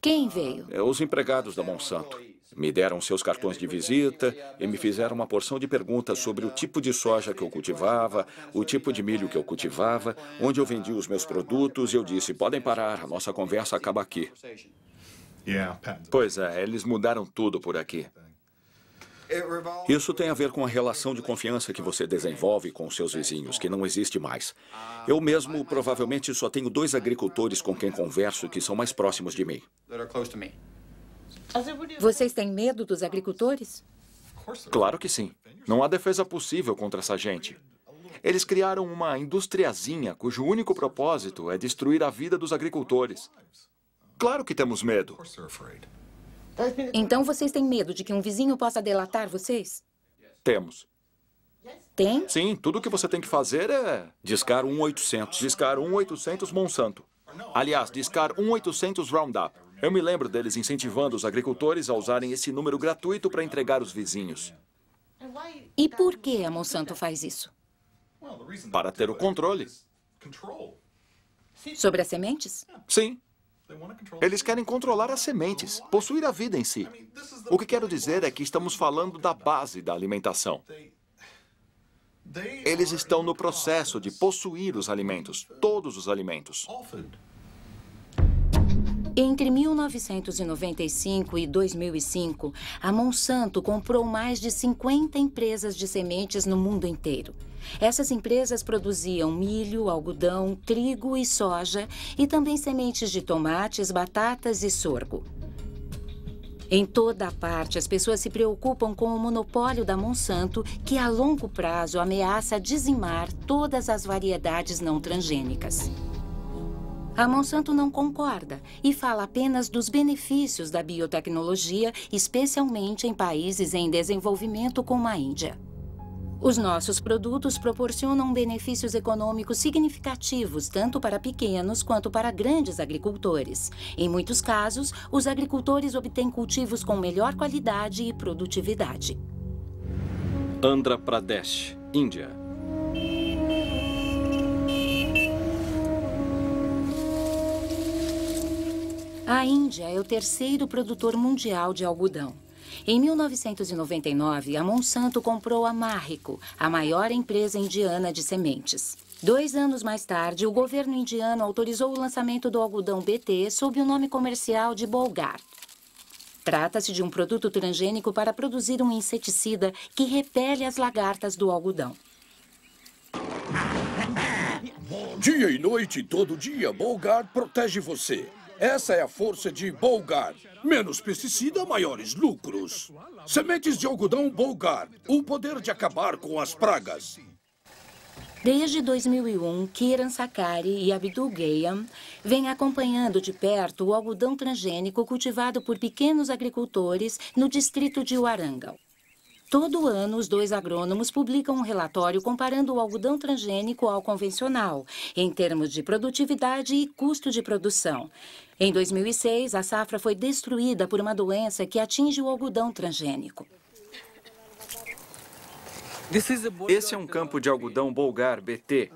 Quem veio? Os empregados da Monsanto. Me deram seus cartões de visita e me fizeram uma porção de perguntas sobre o tipo de soja que eu cultivava, o tipo de milho que eu cultivava, onde eu vendia os meus produtos, e eu disse, podem parar, a nossa conversa acaba aqui. Pois é, eles mudaram tudo por aqui. Isso tem a ver com a relação de confiança que você desenvolve com seus vizinhos, que não existe mais. Eu mesmo provavelmente só tenho 2 agricultores com quem converso que são mais próximos de mim. Vocês têm medo dos agricultores? Claro que sim. Não há defesa possível contra essa gente. Eles criaram uma industriazinha cujo único propósito é destruir a vida dos agricultores. Claro que temos medo. Então vocês têm medo de que um vizinho possa delatar vocês? Temos. Tem? Sim, tudo o que você tem que fazer é discar 1-800. Discar 1-800 Monsanto. Aliás, discar 1-800 Roundup. Eu me lembro deles incentivando os agricultores a usarem esse número gratuito para entregar os vizinhos. E por que a Monsanto faz isso? Para ter o controle. Sobre as sementes? Sim. Eles querem controlar as sementes, possuir a vida em si. O que quero dizer é que estamos falando da base da alimentação. Eles estão no processo de possuir os alimentos, todos os alimentos. Entre 1995 e 2005, a Monsanto comprou mais de 50 empresas de sementes no mundo inteiro. Essas empresas produziam milho, algodão, trigo e soja e também sementes de tomates, batatas e sorgo. Em toda a parte, as pessoas se preocupam com o monopólio da Monsanto, que a longo prazo ameaça dizimar todas as variedades não transgênicas. A Monsanto não concorda e fala apenas dos benefícios da biotecnologia, especialmente em países em desenvolvimento como a Índia. Os nossos produtos proporcionam benefícios econômicos significativos tanto para pequenos quanto para grandes agricultores. Em muitos casos, os agricultores obtêm cultivos com melhor qualidade e produtividade. Andhra Pradesh, Índia. A Índia é o terceiro produtor mundial de algodão. Em 1999, a Monsanto comprou a Marico, a maior empresa indiana de sementes. 2 anos mais tarde, o governo indiano autorizou o lançamento do algodão BT sob o nome comercial de Bollgard. Trata-se de um produto transgênico para produzir um inseticida que repele as lagartas do algodão. Dia e noite, todo dia, Bollgard protege você. Essa é a força de Bollgard. Menos pesticida, maiores lucros. Sementes de algodão Bollgard. O poder de acabar com as pragas. Desde 2001, Kiran Sakari e Abdul Gayam vêm acompanhando de perto o algodão transgênico cultivado por pequenos agricultores no distrito de Warangal. Todo ano, os 2 agrônomos publicam um relatório comparando o algodão transgênico ao convencional, em termos de produtividade e custo de produção. Em 2006, a safra foi destruída por uma doença que atinge o algodão transgênico. Esse é um campo de algodão Bollgard BT.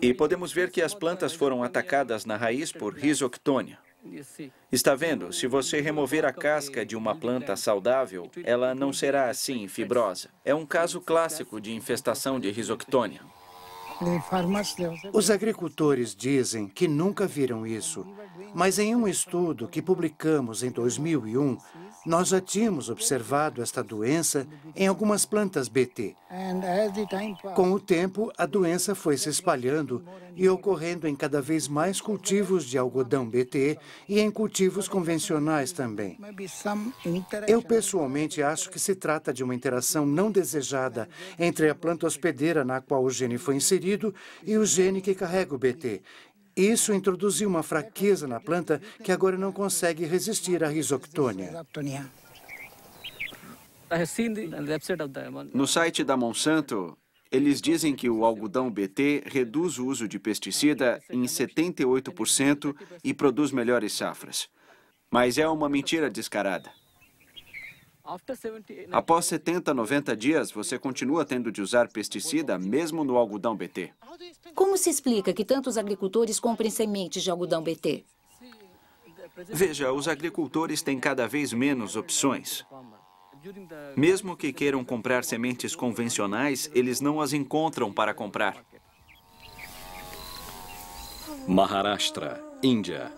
E podemos ver que as plantas foram atacadas na raiz por Rhizoctonia. Está vendo? Se você remover a casca de uma planta saudável, ela não será assim fibrosa. É um caso clássico de infestação de Rhizoctonia. Os agricultores dizem que nunca viram isso, mas em um estudo que publicamos em 2001, nós já tínhamos observado esta doença em algumas plantas BT. Com o tempo, a doença foi se espalhando e ocorrendo em cada vez mais cultivos de algodão BT e em cultivos convencionais também. Eu pessoalmente acho que se trata de uma interação não desejada entre a planta hospedeira na qual o gene foi inserido e o gene que carrega o BT. Isso introduziu uma fraqueza na planta que agora não consegue resistir à Rhizoctonia. No site da Monsanto, eles dizem que o algodão BT reduz o uso de pesticida em 78% e produz melhores safras. Mas é uma mentira descarada. Após 70, 90 dias, você continua tendo de usar pesticida mesmo no algodão BT. Como se explica que tantos agricultores comprem sementes de algodão BT? Veja, os agricultores têm cada vez menos opções. Mesmo que queiram comprar sementes convencionais, eles não as encontram para comprar. Maharashtra, Índia.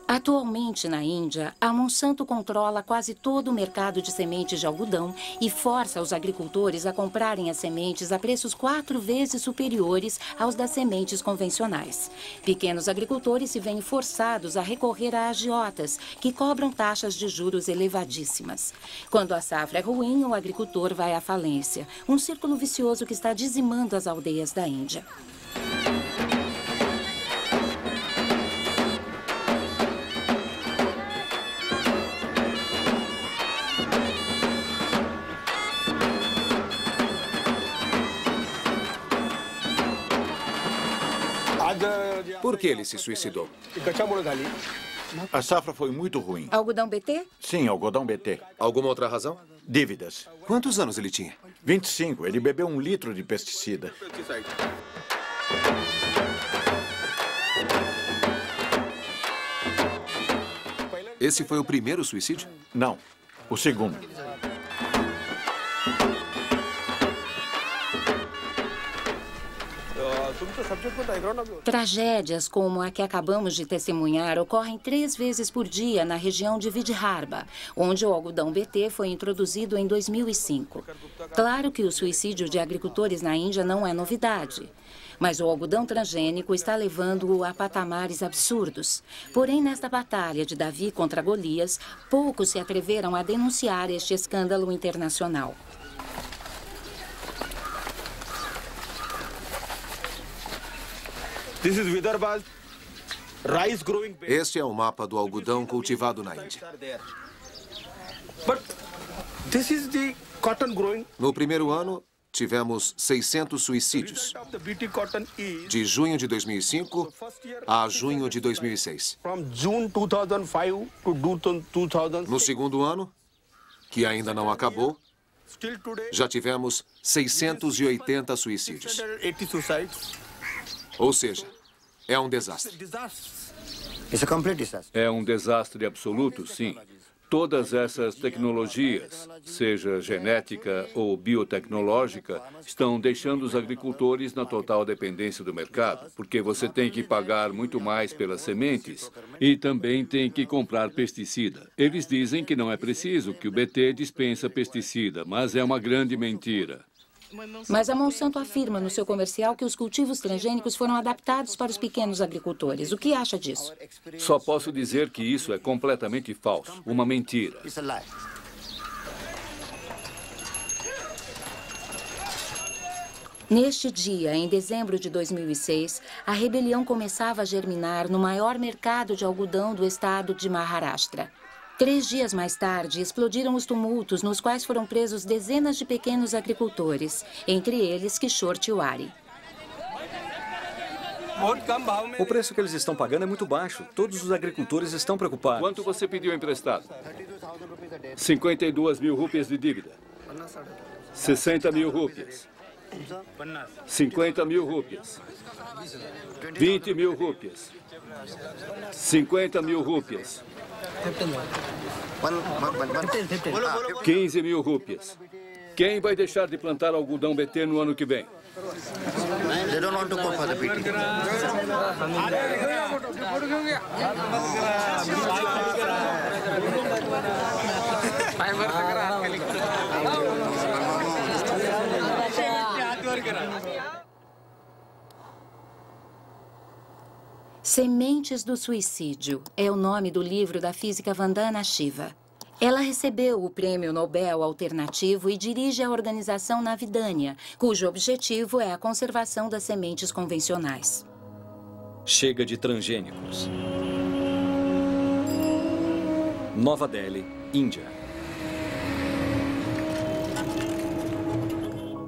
Atualmente, na Índia, a Monsanto controla quase todo o mercado de sementes de algodão e força os agricultores a comprarem as sementes a preços 4 vezes superiores aos das sementes convencionais. Pequenos agricultores se veem forçados a recorrer a agiotas, que cobram taxas de juros elevadíssimas. Quando a safra é ruim, o agricultor vai à falência, um círculo vicioso que está dizimando as aldeias da Índia. Por que ele se suicidou? A safra foi muito ruim. Algodão BT? Sim, algodão BT. Alguma outra razão? Dívidas. Quantos anos ele tinha? 25. Ele bebeu 1 litro de pesticida. Esse foi o primeiro suicídio? Não, o segundo. Tragédias como a que acabamos de testemunhar ocorrem 3 vezes por dia na região de Vidarbha, onde o algodão BT foi introduzido em 2005. Claro que o suicídio de agricultores na Índia não é novidade. Mas o algodão transgênico está levando-o a patamares absurdos. Porém, nesta batalha de Davi contra Golias, poucos se atreveram a denunciar este escândalo internacional. Este é o mapa do algodão cultivado na Índia. No primeiro ano, tivemos 600 suicídios, de junho de 2005 a junho de 2006. No segundo ano, que ainda não acabou, já tivemos 680 suicídios. Ou seja, é um desastre. É um desastre absoluto, sim. Todas essas tecnologias, seja genética ou biotecnológica, estão deixando os agricultores na total dependência do mercado, porque você tem que pagar muito mais pelas sementes e também tem que comprar pesticida. Eles dizem que não é preciso, que o BT dispensa pesticida, mas é uma grande mentira. Mas a Monsanto afirma no seu comercial que os cultivos transgênicos foram adaptados para os pequenos agricultores. O que acha disso? Só posso dizer que isso é completamente falso, uma mentira. Neste dia, em dezembro de 2006, a rebelião começava a germinar no maior mercado de algodão do estado de Maharashtra. 3 dias mais tarde, explodiram os tumultos nos quais foram presos dezenas de pequenos agricultores, entre eles Kishore Tiwari. O preço que eles estão pagando é muito baixo. Todos os agricultores estão preocupados. Quanto você pediu emprestado? 52 mil rúpias de dívida. 60 mil rúpias. 50 mil rúpias. 20 mil rúpias. 50 mil rúpias. 15 mil rúpias. Quem vai deixar de plantar algodão BT no ano que vem? Sementes do Suicídio é o nome do livro da física Vandana Shiva. Ela recebeu o Prêmio Nobel Alternativo e dirige a organização Navidania, cujo objetivo é a conservação das sementes convencionais. Chega de transgênicos. Nova Delhi, Índia.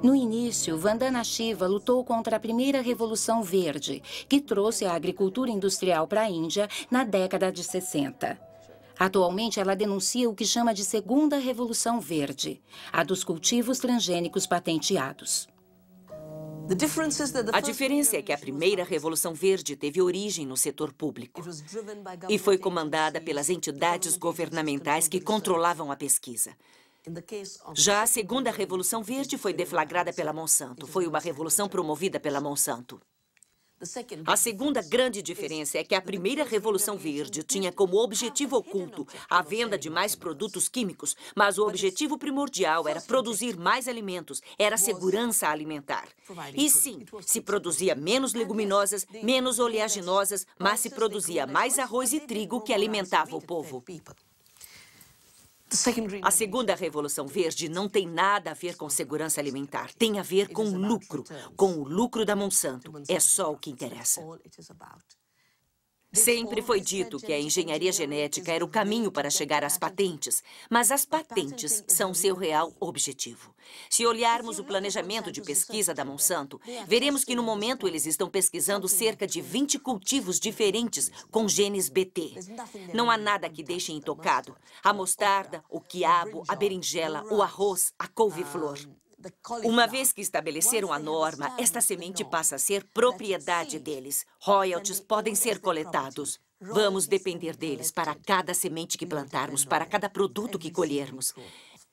No início, Vandana Shiva lutou contra a primeira Revolução Verde, que trouxe a agricultura industrial para a Índia na década de 60. Atualmente, ela denuncia o que chama de Segunda Revolução Verde, a dos cultivos transgênicos patenteados. A diferença é que a primeira Revolução Verde teve origem no setor público e foi comandada pelas entidades governamentais que controlavam a pesquisa. Já a segunda Revolução Verde foi deflagrada pela Monsanto. Foi uma revolução promovida pela Monsanto. A segunda grande diferença é que a primeira Revolução Verde tinha como objetivo oculto a venda de mais produtos químicos, mas o objetivo primordial era produzir mais alimentos, era segurança alimentar. E sim, se produzia menos leguminosas, menos oleaginosas, mas se produzia mais arroz e trigo que alimentava o povo. A segunda Revolução Verde não tem nada a ver com segurança alimentar. Tem a ver com o lucro da Monsanto. É só o que interessa. Sempre foi dito que a engenharia genética era o caminho para chegar às patentes, mas as patentes são seu real objetivo. Se olharmos o planejamento de pesquisa da Monsanto, veremos que no momento eles estão pesquisando cerca de 20 cultivos diferentes com genes BT. Não há nada que deixe intocado. A mostarda, o quiabo, a berinjela, o arroz, a couve-flor. Uma vez que estabeleceram a norma, esta semente passa a ser propriedade deles. Royalties podem ser coletados. Vamos depender deles para cada semente que plantarmos, para cada produto que colhermos.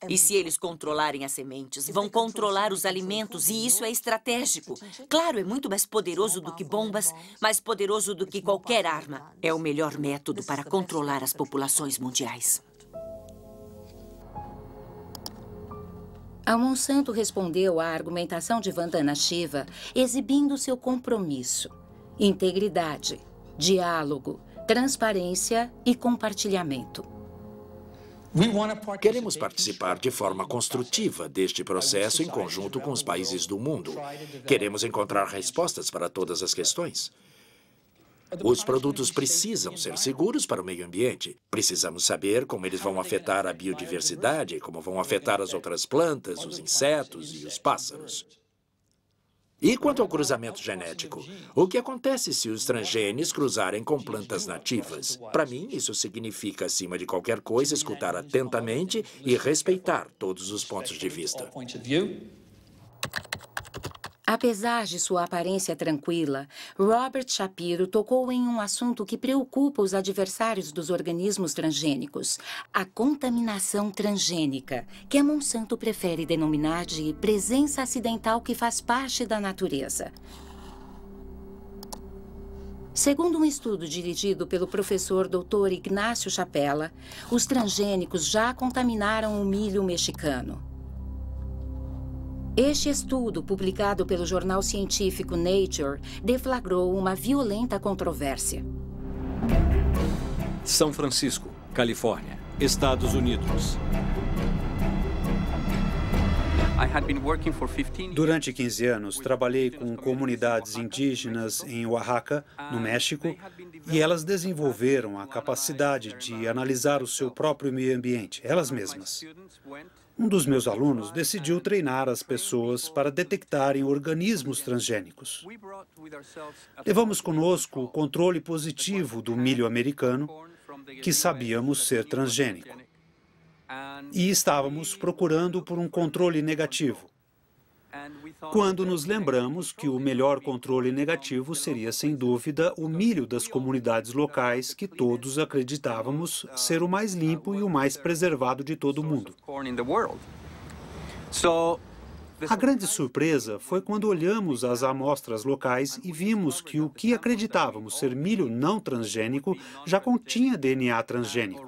E se eles controlarem as sementes, vão controlar os alimentos, e isso é estratégico. Claro, é muito mais poderoso do que bombas, mais poderoso do que qualquer arma. É o melhor método para controlar as populações mundiais. A Monsanto respondeu à argumentação de Vandana Shiva exibindo seu compromisso, integridade, diálogo, transparência e compartilhamento. Queremos participar de forma construtiva deste processo em conjunto com os países do mundo. Queremos encontrar respostas para todas as questões. Os produtos precisam ser seguros para o meio ambiente. Precisamos saber como eles vão afetar a biodiversidade, como vão afetar as outras plantas, os insetos e os pássaros. E quanto ao cruzamento genético? O que acontece se os transgênios cruzarem com plantas nativas? Para mim, isso significa, acima de qualquer coisa, escutar atentamente e respeitar todos os pontos de vista. Apesar de sua aparência tranquila, Robert Shapiro tocou em um assunto que preocupa os adversários dos organismos transgênicos, a contaminação transgênica, que a Monsanto prefere denominar de presença acidental que faz parte da natureza. Segundo um estudo dirigido pelo professor Dr. Ignácio Chapela, os transgênicos já contaminaram o milho mexicano. Este estudo, publicado pelo jornal científico Nature, deflagrou uma violenta controvérsia. São Francisco, Califórnia, Estados Unidos. Durante 15 anos, trabalhei com comunidades indígenas em Oaxaca, no México, e elas desenvolveram a capacidade de analisar o seu próprio meio ambiente, elas mesmas. Um dos meus alunos decidiu treinar as pessoas para detectarem organismos transgênicos. Levamos conosco o controle positivo do milho americano, que sabíamos ser transgênico. E estávamos procurando por um controle negativo, quando nos lembramos que o melhor controle negativo seria, sem dúvida, o milho das comunidades locais, que todos acreditávamos ser o mais limpo e o mais preservado de todo o mundo. A grande surpresa foi quando olhamos as amostras locais e vimos que o que acreditávamos ser milho não transgênico já continha DNA transgênico.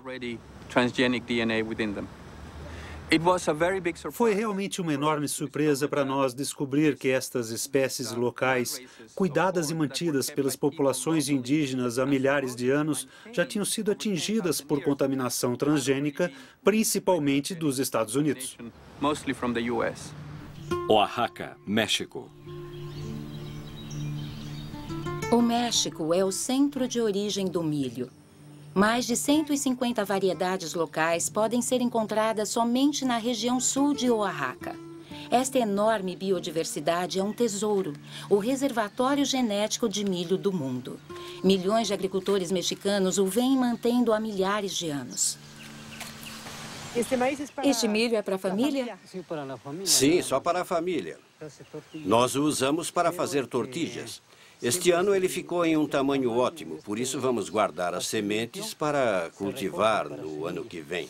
Foi realmente uma enorme surpresa para nós descobrir que estas espécies locais, cuidadas e mantidas pelas populações indígenas há milhares de anos, já tinham sido atingidas por contaminação transgênica, principalmente dos Estados Unidos. Oaxaca, México. O México é o centro de origem do milho. Mais de 150 variedades locais podem ser encontradas somente na região sul de Oaxaca. Esta enorme biodiversidade é um tesouro, o reservatório genético de milho do mundo. Milhões de agricultores mexicanos o vêm mantendo há milhares de anos. Este milho é para a família? Sim, só para a família. Nós o usamos para fazer tortilhas. Este ano ele ficou em um tamanho ótimo, por isso vamos guardar as sementes para cultivar no ano que vem.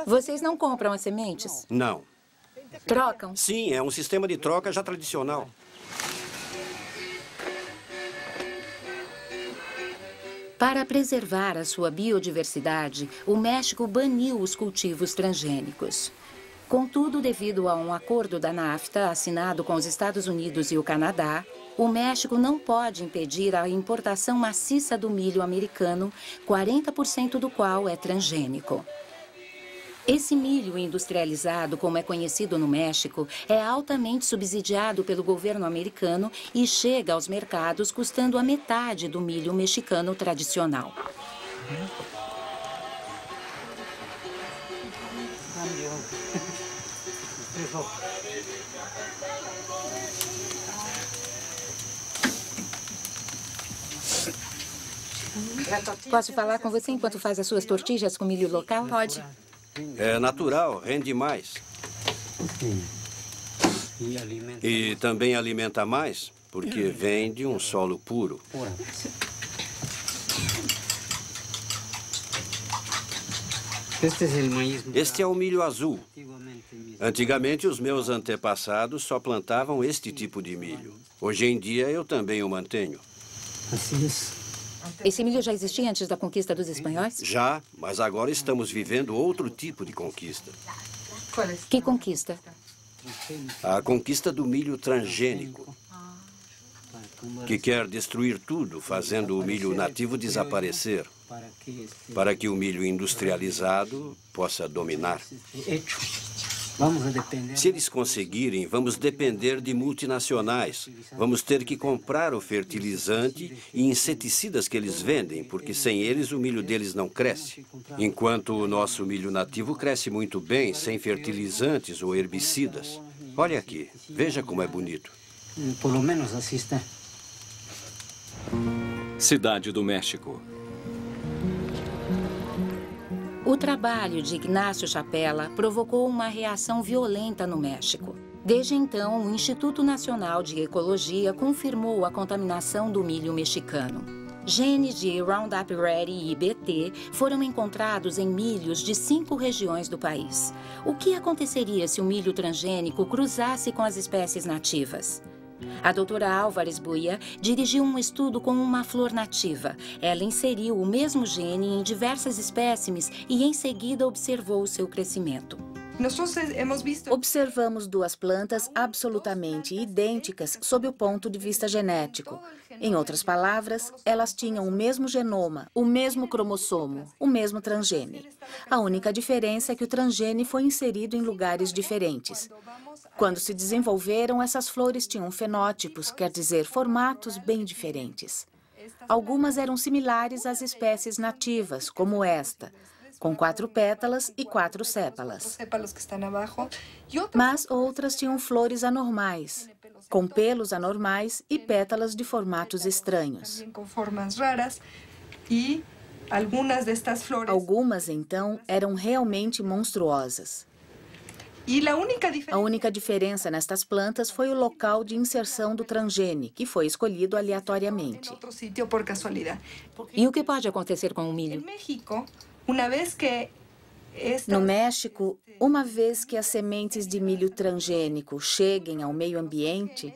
Vocês não compram as sementes? Não. Trocam? Sim, é um sistema de troca já tradicional. Para preservar a sua biodiversidade, o México baniu os cultivos transgênicos. Contudo, devido a um acordo da NAFTA assinado com os Estados Unidos e o Canadá, o México não pode impedir a importação maciça do milho americano, 40% do qual é transgênico. Esse milho industrializado, como é conhecido no México, é altamente subsidiado pelo governo americano e chega aos mercados custando a metade do milho mexicano tradicional. Posso falar com você enquanto faz as suas tortilhas com milho local? Pode. É natural, rende mais. E também alimenta mais, porque vem de um solo puro. Este é o milho azul. Antigamente, os meus antepassados só plantavam este tipo de milho. Hoje em dia, eu também o mantenho. Esse milho já existia antes da conquista dos espanhóis? Já, mas agora estamos vivendo outro tipo de conquista. Que conquista? A conquista do milho transgênico, que quer destruir tudo, fazendo o milho nativo desaparecer, para que o milho industrializado possa dominar. Se eles conseguirem, vamos depender de multinacionais. Vamos ter que comprar o fertilizante e inseticidas que eles vendem, porque sem eles o milho deles não cresce. Enquanto o nosso milho nativo cresce muito bem, sem fertilizantes ou herbicidas. Olha aqui, veja como é bonito. Pelo menos assim está. Cidade do México. O trabalho de Ignacio Chapela provocou uma reação violenta no México. Desde então, o Instituto Nacional de Ecologia confirmou a contaminação do milho mexicano. Genes de Roundup Ready e BT foram encontrados em milhos de 5 regiões do país. O que aconteceria se o milho transgênico cruzasse com as espécies nativas? A doutora Álvares Buia dirigiu um estudo com uma flor nativa. Ela inseriu o mesmo gene em diversas espécimes e, em seguida, observou o seu crescimento. Observamos 2 plantas absolutamente idênticas sob o ponto de vista genético. Em outras palavras, elas tinham o mesmo genoma, o mesmo cromossomo, o mesmo transgene. A única diferença é que o transgene foi inserido em lugares diferentes. Quando se desenvolveram, essas flores tinham fenótipos, quer dizer, formatos bem diferentes. Algumas eram similares às espécies nativas, como esta, com 4 pétalas e 4 sépalas. Mas outras tinham flores anormais, com pelos anormais e pétalas de formatos estranhos. Algumas, então, eram realmente monstruosas. A única diferença nestas plantas foi o local de inserção do transgene, que foi escolhido aleatoriamente. E o que pode acontecer com o milho? No México, uma vez que as sementes de milho transgênico cheguem ao meio ambiente,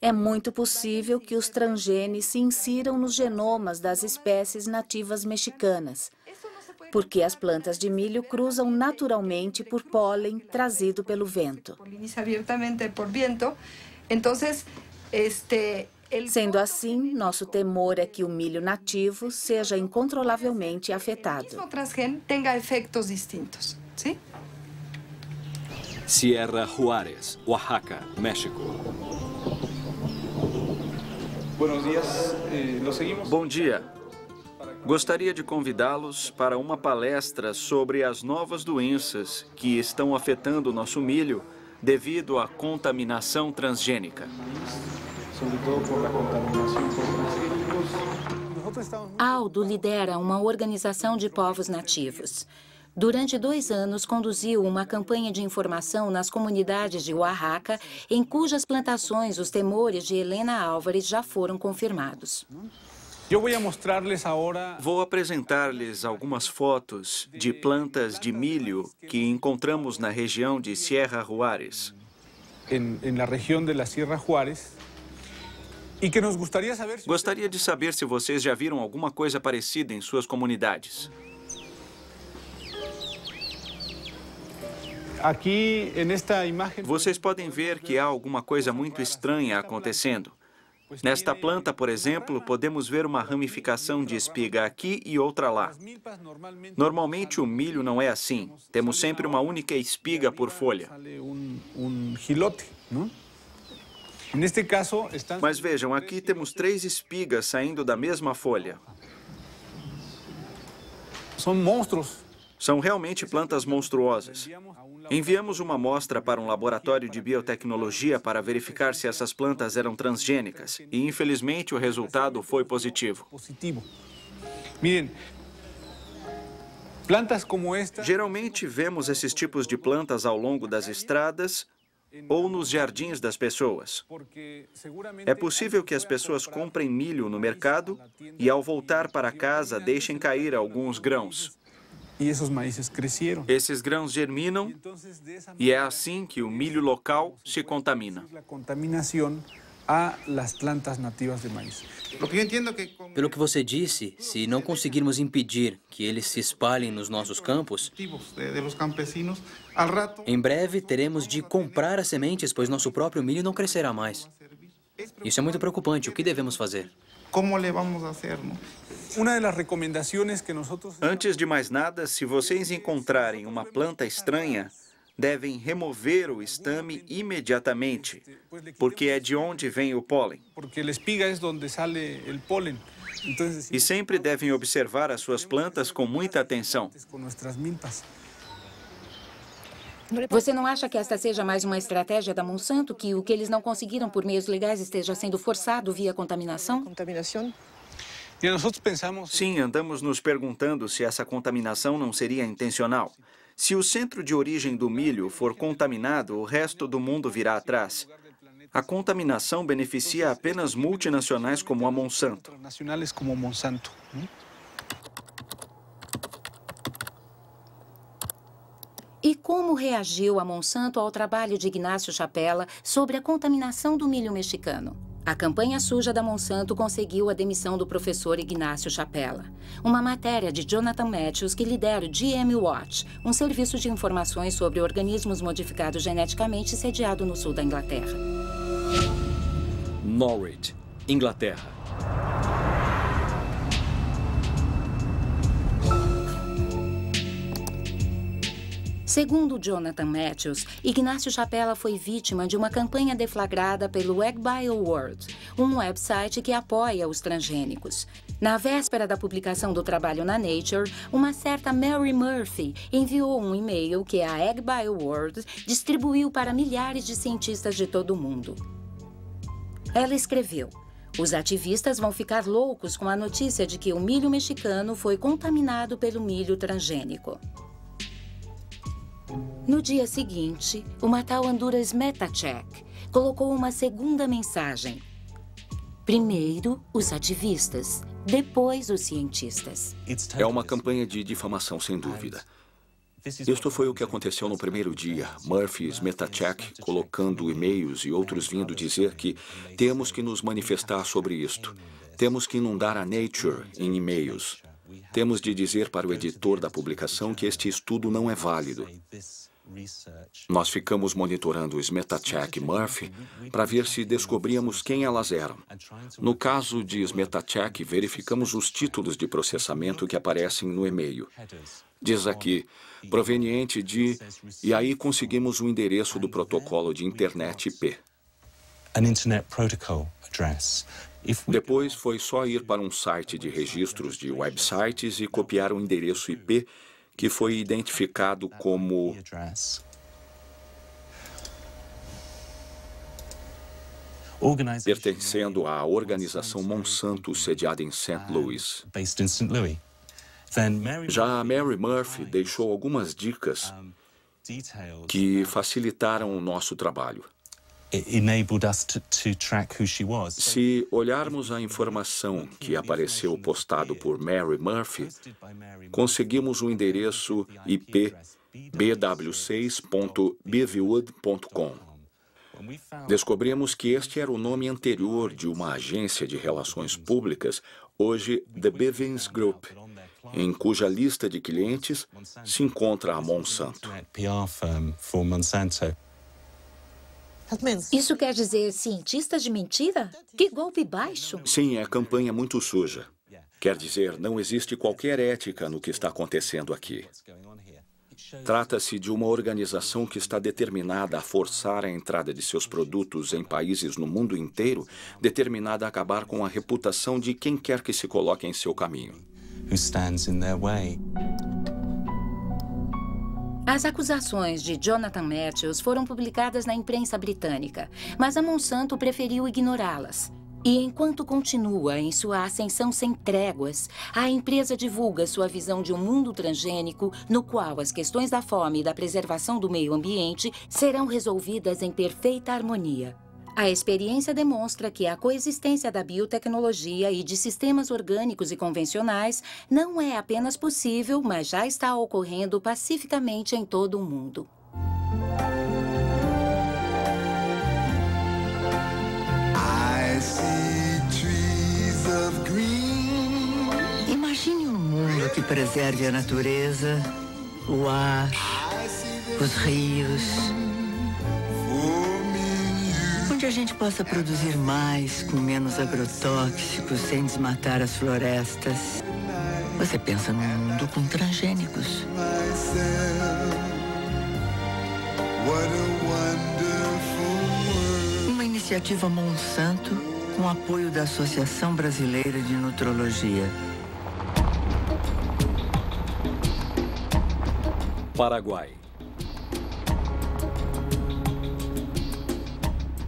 é muito possível que os transgenes se insiram nos genomas das espécies nativas mexicanas, porque as plantas de milho cruzam naturalmente por pólen trazido pelo vento. Sendo assim, nosso temor é que o milho nativo seja incontrolavelmente afetado. Sierra Juárez, Oaxaca, México. Bom dia. Gostaria de convidá-los para uma palestra sobre as novas doenças que estão afetando o nosso milho devido à contaminação transgênica. Aldo lidera uma organização de povos nativos. Durante 2 anos, conduziu uma campanha de informação nas comunidades de Oaxaca, em cujas plantações os temores de Helena Álvares já foram confirmados. Vou apresentar-lhes algumas fotos de plantas de milho que encontramos na região de Sierra Juárez. Gostaria de saber se vocês já viram alguma coisa parecida em suas comunidades. Vocês podem ver que há alguma coisa muito estranha acontecendo. Nesta planta, por exemplo, podemos ver uma ramificação de espiga aqui e outra lá. Normalmente o milho não é assim. Temos sempre uma única espiga por folha. Mas vejam, aqui temos 3 espigas saindo da mesma folha. São realmente plantas monstruosas. Enviamos uma amostra para um laboratório de biotecnologia para verificar se essas plantas eram transgênicas e, infelizmente, o resultado foi positivo. Geralmente vemos esses tipos de plantas ao longo das estradas ou nos jardins das pessoas. É possível que as pessoas comprem milho no mercado e, ao voltar para casa, deixem cair alguns grãos. Esses grãos germinam e é assim que o milho local se contamina. Pelo que você disse, se não conseguirmos impedir que eles se espalhem nos nossos campos, em breve teremos de comprar as sementes, pois nosso próprio milho não crescerá mais. Isso é muito preocupante. O que devemos fazer? Antes de mais nada, se vocês encontrarem uma planta estranha, devem remover o estame imediatamente, porque é de onde vem o pólen. E sempre devem observar as suas plantas com muita atenção. Você não acha que esta seja mais uma estratégia da Monsanto, que o que eles não conseguiram por meios legais esteja sendo forçado via contaminação? Sim, andamos nos perguntando se essa contaminação não seria intencional. Se o centro de origem do milho for contaminado, o resto do mundo virá atrás. A contaminação beneficia apenas multinacionais como a Monsanto. E como reagiu a Monsanto ao trabalho de Ignácio Chapela sobre a contaminação do milho mexicano? A campanha suja da Monsanto conseguiu a demissão do professor Ignácio Chapela. Uma matéria de Jonathan Matthews que lidera o GM Watch, um serviço de informações sobre organismos modificados geneticamente sediado no sul da Inglaterra. Norwich, Inglaterra. Segundo Jonathan Matthews, Ignácio Chapela foi vítima de uma campanha deflagrada pelo AgBioWorld, um website que apoia os transgênicos. Na véspera da publicação do trabalho na Nature, uma certa Mary Murphy enviou um e-mail que a AgBioWorld distribuiu para milhares de cientistas de todo o mundo. Ela escreveu: os ativistas vão ficar loucos com a notícia de que o milho mexicano foi contaminado pelo milho transgênico. No dia seguinte, uma tal Honduras Metacheck colocou uma segunda mensagem. Primeiro, os ativistas, depois os cientistas. É uma campanha de difamação, sem dúvida. Isto foi o que aconteceu no primeiro dia. Murphy's Metacheck colocando e-mails e outros vindo dizer que temos que nos manifestar sobre isto. Temos que inundar a Nature em e-mails. Temos de dizer para o editor da publicação que este estudo não é válido. Nós ficamos monitorando o Smetacheck e Murphy para ver se descobríamos quem elas eram. No caso de Smetacheck, verificamos os títulos de processamento que aparecem no e-mail. Diz aqui, proveniente de... E aí conseguimos o endereço do protocolo de internet IP. Depois foi só ir para um site de registros de websites e copiar o endereço IP que foi identificado como pertencendo à organização Monsanto sediada em St. Louis. Já a Mary Murphy deixou algumas dicas que facilitaram o nosso trabalho. Se olharmos a informação que apareceu postado por Mary Murphy, conseguimos o endereço IP bw6.beavywood.com. Descobrimos que este era o nome anterior de uma agência de relações públicas, hoje The Bivens Group, em cuja lista de clientes se encontra a Monsanto. Isso quer dizer cientistas de mentira? Que golpe baixo! Sim, é campanha muito suja. Quer dizer, não existe qualquer ética no que está acontecendo aqui. Trata-se de uma organização que está determinada a forçar a entrada de seus produtos em países no mundo inteiro, determinada a acabar com a reputação de quem quer que se coloque em seu caminho. As acusações de Jonathan Matthews foram publicadas na imprensa britânica, mas a Monsanto preferiu ignorá-las. E enquanto continua em sua ascensão sem tréguas, a empresa divulga sua visão de um mundo transgênico no qual as questões da fome e da preservação do meio ambiente serão resolvidas em perfeita harmonia. A experiência demonstra que a coexistência da biotecnologia e de sistemas orgânicos e convencionais não é apenas possível, mas já está ocorrendo pacificamente em todo o mundo. Imagine um mundo que preserve a natureza, o ar, os rios, onde a gente possa produzir mais com menos agrotóxicos, sem desmatar as florestas. Você pensa num mundo com transgênicos. Uma iniciativa Monsanto com apoio da Associação Brasileira de Nutrologia. Paraguai.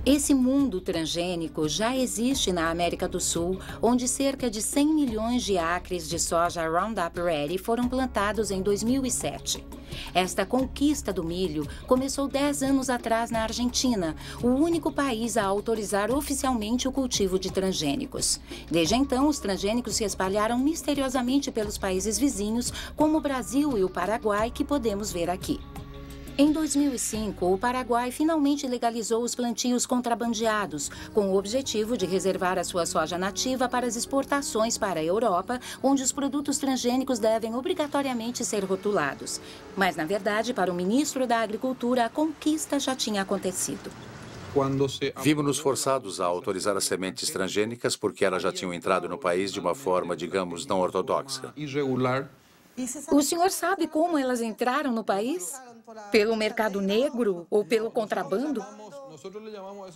Esse mundo transgênico já existe na América do Sul, onde cerca de 100 milhões de acres de soja Roundup Ready foram plantados em 2007. Esta conquista do milho começou 10 anos atrás na Argentina, o único país a autorizar oficialmente o cultivo de transgênicos. Desde então, os transgênicos se espalharam misteriosamente pelos países vizinhos, como o Brasil e o Paraguai, que podemos ver aqui. Em 2005, o Paraguai finalmente legalizou os plantios contrabandeados, com o objetivo de reservar a sua soja nativa para as exportações para a Europa, onde os produtos transgênicos devem obrigatoriamente ser rotulados. Mas, na verdade, para o ministro da Agricultura, a conquista já tinha acontecido. Vimos-nos forçados a autorizar as sementes transgênicas porque elas já tinham entrado no país de uma forma, digamos, não ortodoxa. O senhor sabe como elas entraram no país? Pelo mercado negro ou pelo contrabando?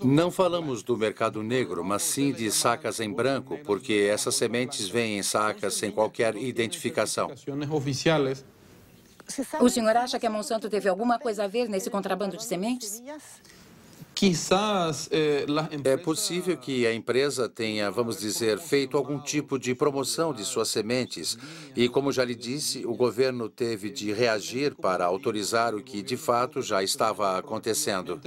Não falamos do mercado negro, mas sim de sacas em branco, porque essas sementes vêm em sacas sem qualquer identificação. O senhor acha que a Monsanto teve alguma coisa a ver nesse contrabando de sementes? É possível que a empresa tenha, vamos dizer, feito algum tipo de promoção de suas sementes e, como já lhe disse, o governo teve de reagir para autorizar o que, de fato, já estava acontecendo.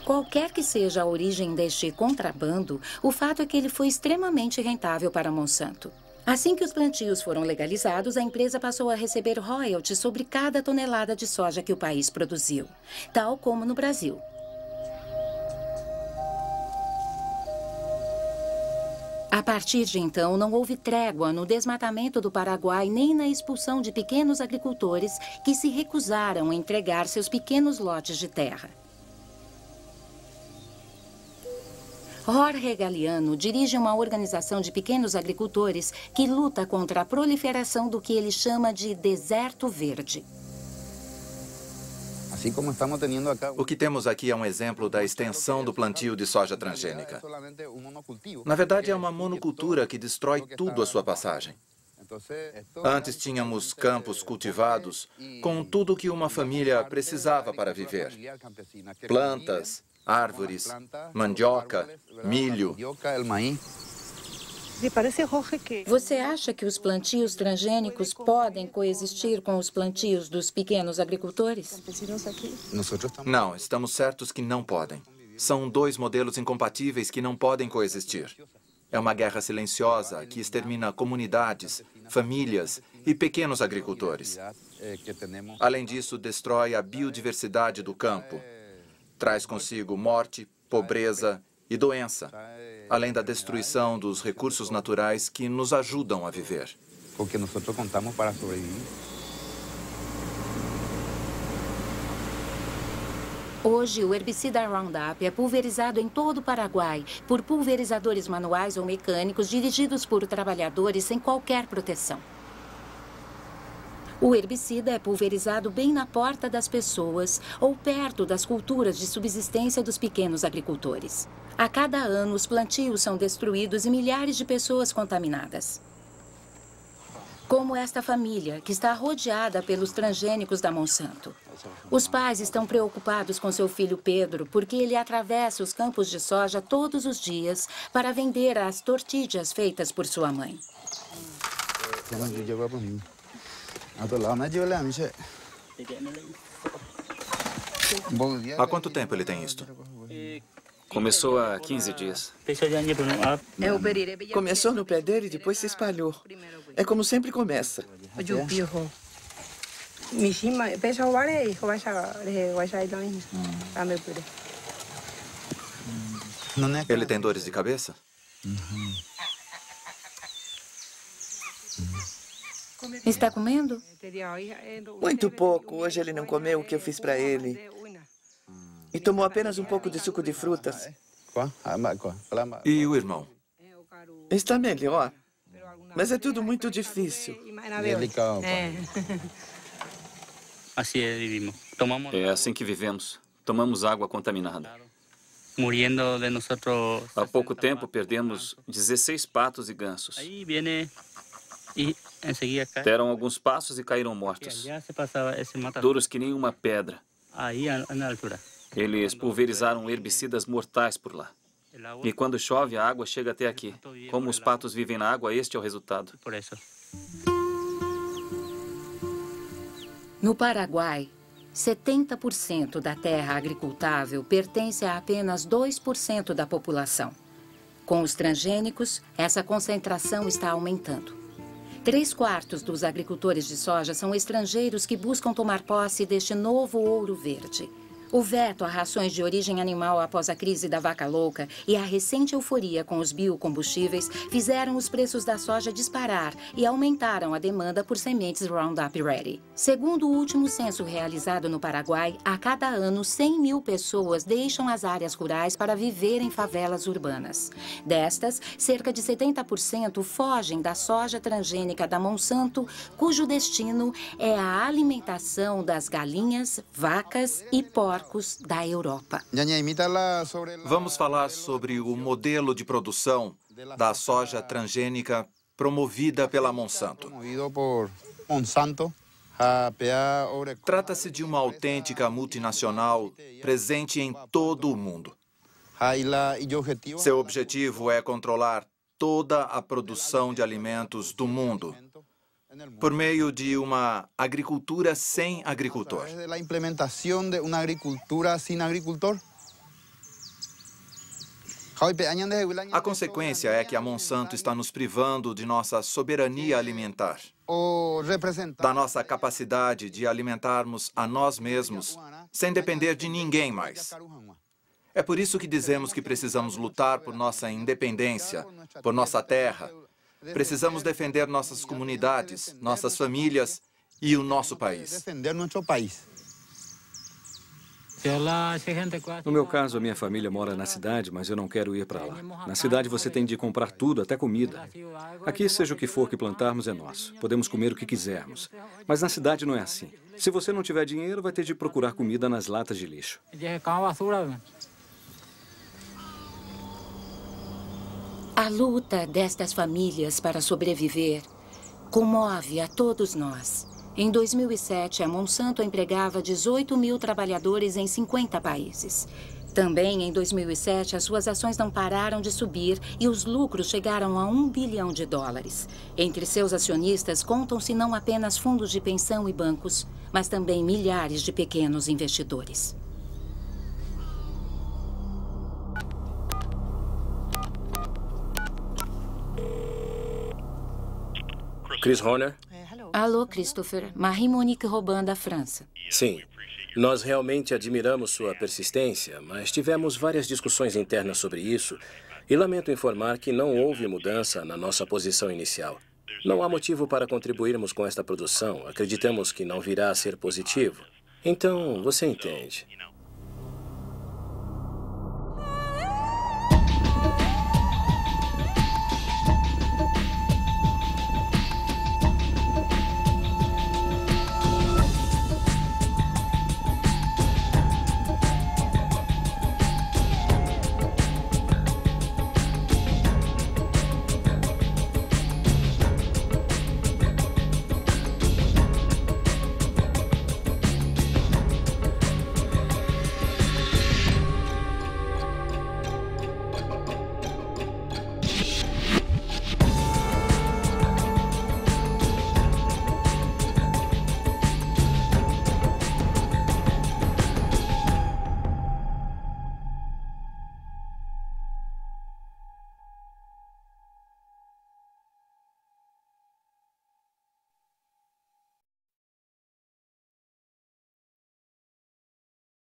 Qualquer que seja a origem deste contrabando, o fato é que ele foi extremamente rentável para a Monsanto. Assim que os plantios foram legalizados, a empresa passou a receber royalties sobre cada tonelada de soja que o país produziu, tal como no Brasil. A partir de então, não houve trégua no desmatamento do Paraguai nem na expulsão de pequenos agricultores que se recusaram a entregar seus pequenos lotes de terra. Jorge Galeano dirige uma organização de pequenos agricultores que luta contra a proliferação do que ele chama de deserto verde. O que temos aqui é um exemplo da extensão do plantio de soja transgênica. Na verdade, é uma monocultura que destrói tudo à sua passagem. Antes tínhamos campos cultivados com tudo o que uma família precisava para viver. Plantas, árvores, mandioca, milho. Você acha que os plantios transgênicos podem coexistir com os plantios dos pequenos agricultores? Não, estamos certos que não podem. São dois modelos incompatíveis que não podem coexistir. É uma guerra silenciosa que extermina comunidades, famílias e pequenos agricultores. Além disso, destrói a biodiversidade do campo. Traz consigo morte, pobreza e doença, além da destruição dos recursos naturais que nos ajudam a viver. Hoje, o herbicida Roundup é pulverizado em todo o Paraguai por pulverizadores manuais ou mecânicos dirigidos por trabalhadores sem qualquer proteção. O herbicida é pulverizado bem na porta das pessoas ou perto das culturas de subsistência dos pequenos agricultores. A cada ano, os plantios são destruídos e milhares de pessoas contaminadas. Como esta família, que está rodeada pelos transgênicos da Monsanto. Os pais estão preocupados com seu filho Pedro, porque ele atravessa os campos de soja todos os dias para vender as tortillas feitas por sua mãe. Há quanto tempo ele tem isto? Começou há 15 dias. Começou no pé dele e depois se espalhou. É como sempre começa. Ele tem dores de cabeça? Está comendo? Muito pouco. Hoje ele não comeu o que eu fiz para ele. E tomou apenas um pouco de suco de frutas. E o irmão? Está melhor. Mas é tudo muito difícil. É assim que vivemos. Tomamos água contaminada. Há pouco tempo perdemos 16 patos e gansos. Deram alguns passos e caíram mortos. Duros que nem uma pedra. Eles pulverizaram herbicidas mortais por lá. E quando chove, a água chega até aqui. Como os patos vivem na água, este é o resultado. No Paraguai, 70% da terra agricultável pertence a apenas 2% da população. Com os transgênicos, essa concentração está aumentando. 3/4 dos agricultores de soja são estrangeiros que buscam tomar posse deste novo ouro verde. O veto a rações de origem animal após a crise da vaca louca e a recente euforia com os biocombustíveis fizeram os preços da soja disparar e aumentaram a demanda por sementes Roundup Ready. Segundo o último censo realizado no Paraguai, a cada ano 100 mil pessoas deixam as áreas rurais para viver em favelas urbanas. Destas, cerca de 70% fogem da soja transgênica da Monsanto, cujo destino é a alimentação das galinhas, vacas e porcos da Europa. Vamos falar sobre o modelo de produção da soja transgênica promovida pela Monsanto. Trata-se de uma autêntica multinacional presente em todo o mundo. Seu objetivo é controlar toda a produção de alimentos do mundo por meio de uma agricultura sem agricultor. A consequência é que a Monsanto está nos privando de nossa soberania alimentar, da nossa capacidade de alimentarmos a nós mesmos sem depender de ninguém mais. É por isso que dizemos que precisamos lutar por nossa independência, por nossa terra. Precisamos defender nossas comunidades, nossas famílias e o nosso país. No meu caso, a minha família mora na cidade, mas eu não quero ir para lá. Na cidade você tem de comprar tudo, até comida. Aqui, seja o que for que plantarmos, é nosso. Podemos comer o que quisermos. Mas na cidade não é assim. Se você não tiver dinheiro, vai ter de procurar comida nas latas de lixo. A luta destas famílias para sobreviver comove a todos nós. Em 2007, a Monsanto empregava 18 mil trabalhadores em 50 países. Também em 2007, as suas ações não pararam de subir e os lucros chegaram a $1 bilhão. Entre seus acionistas contam-se não apenas fundos de pensão e bancos, mas também milhares de pequenos investidores. Chris Horner? Alô, Christopher. Marie-Monique Robin, da França. Sim. Nós realmente admiramos sua persistência, mas tivemos várias discussões internas sobre isso e lamento informar que não houve mudança na nossa posição inicial. Não há motivo para contribuirmos com esta produção. Acreditamos que não virá a ser positivo. Então, você entende.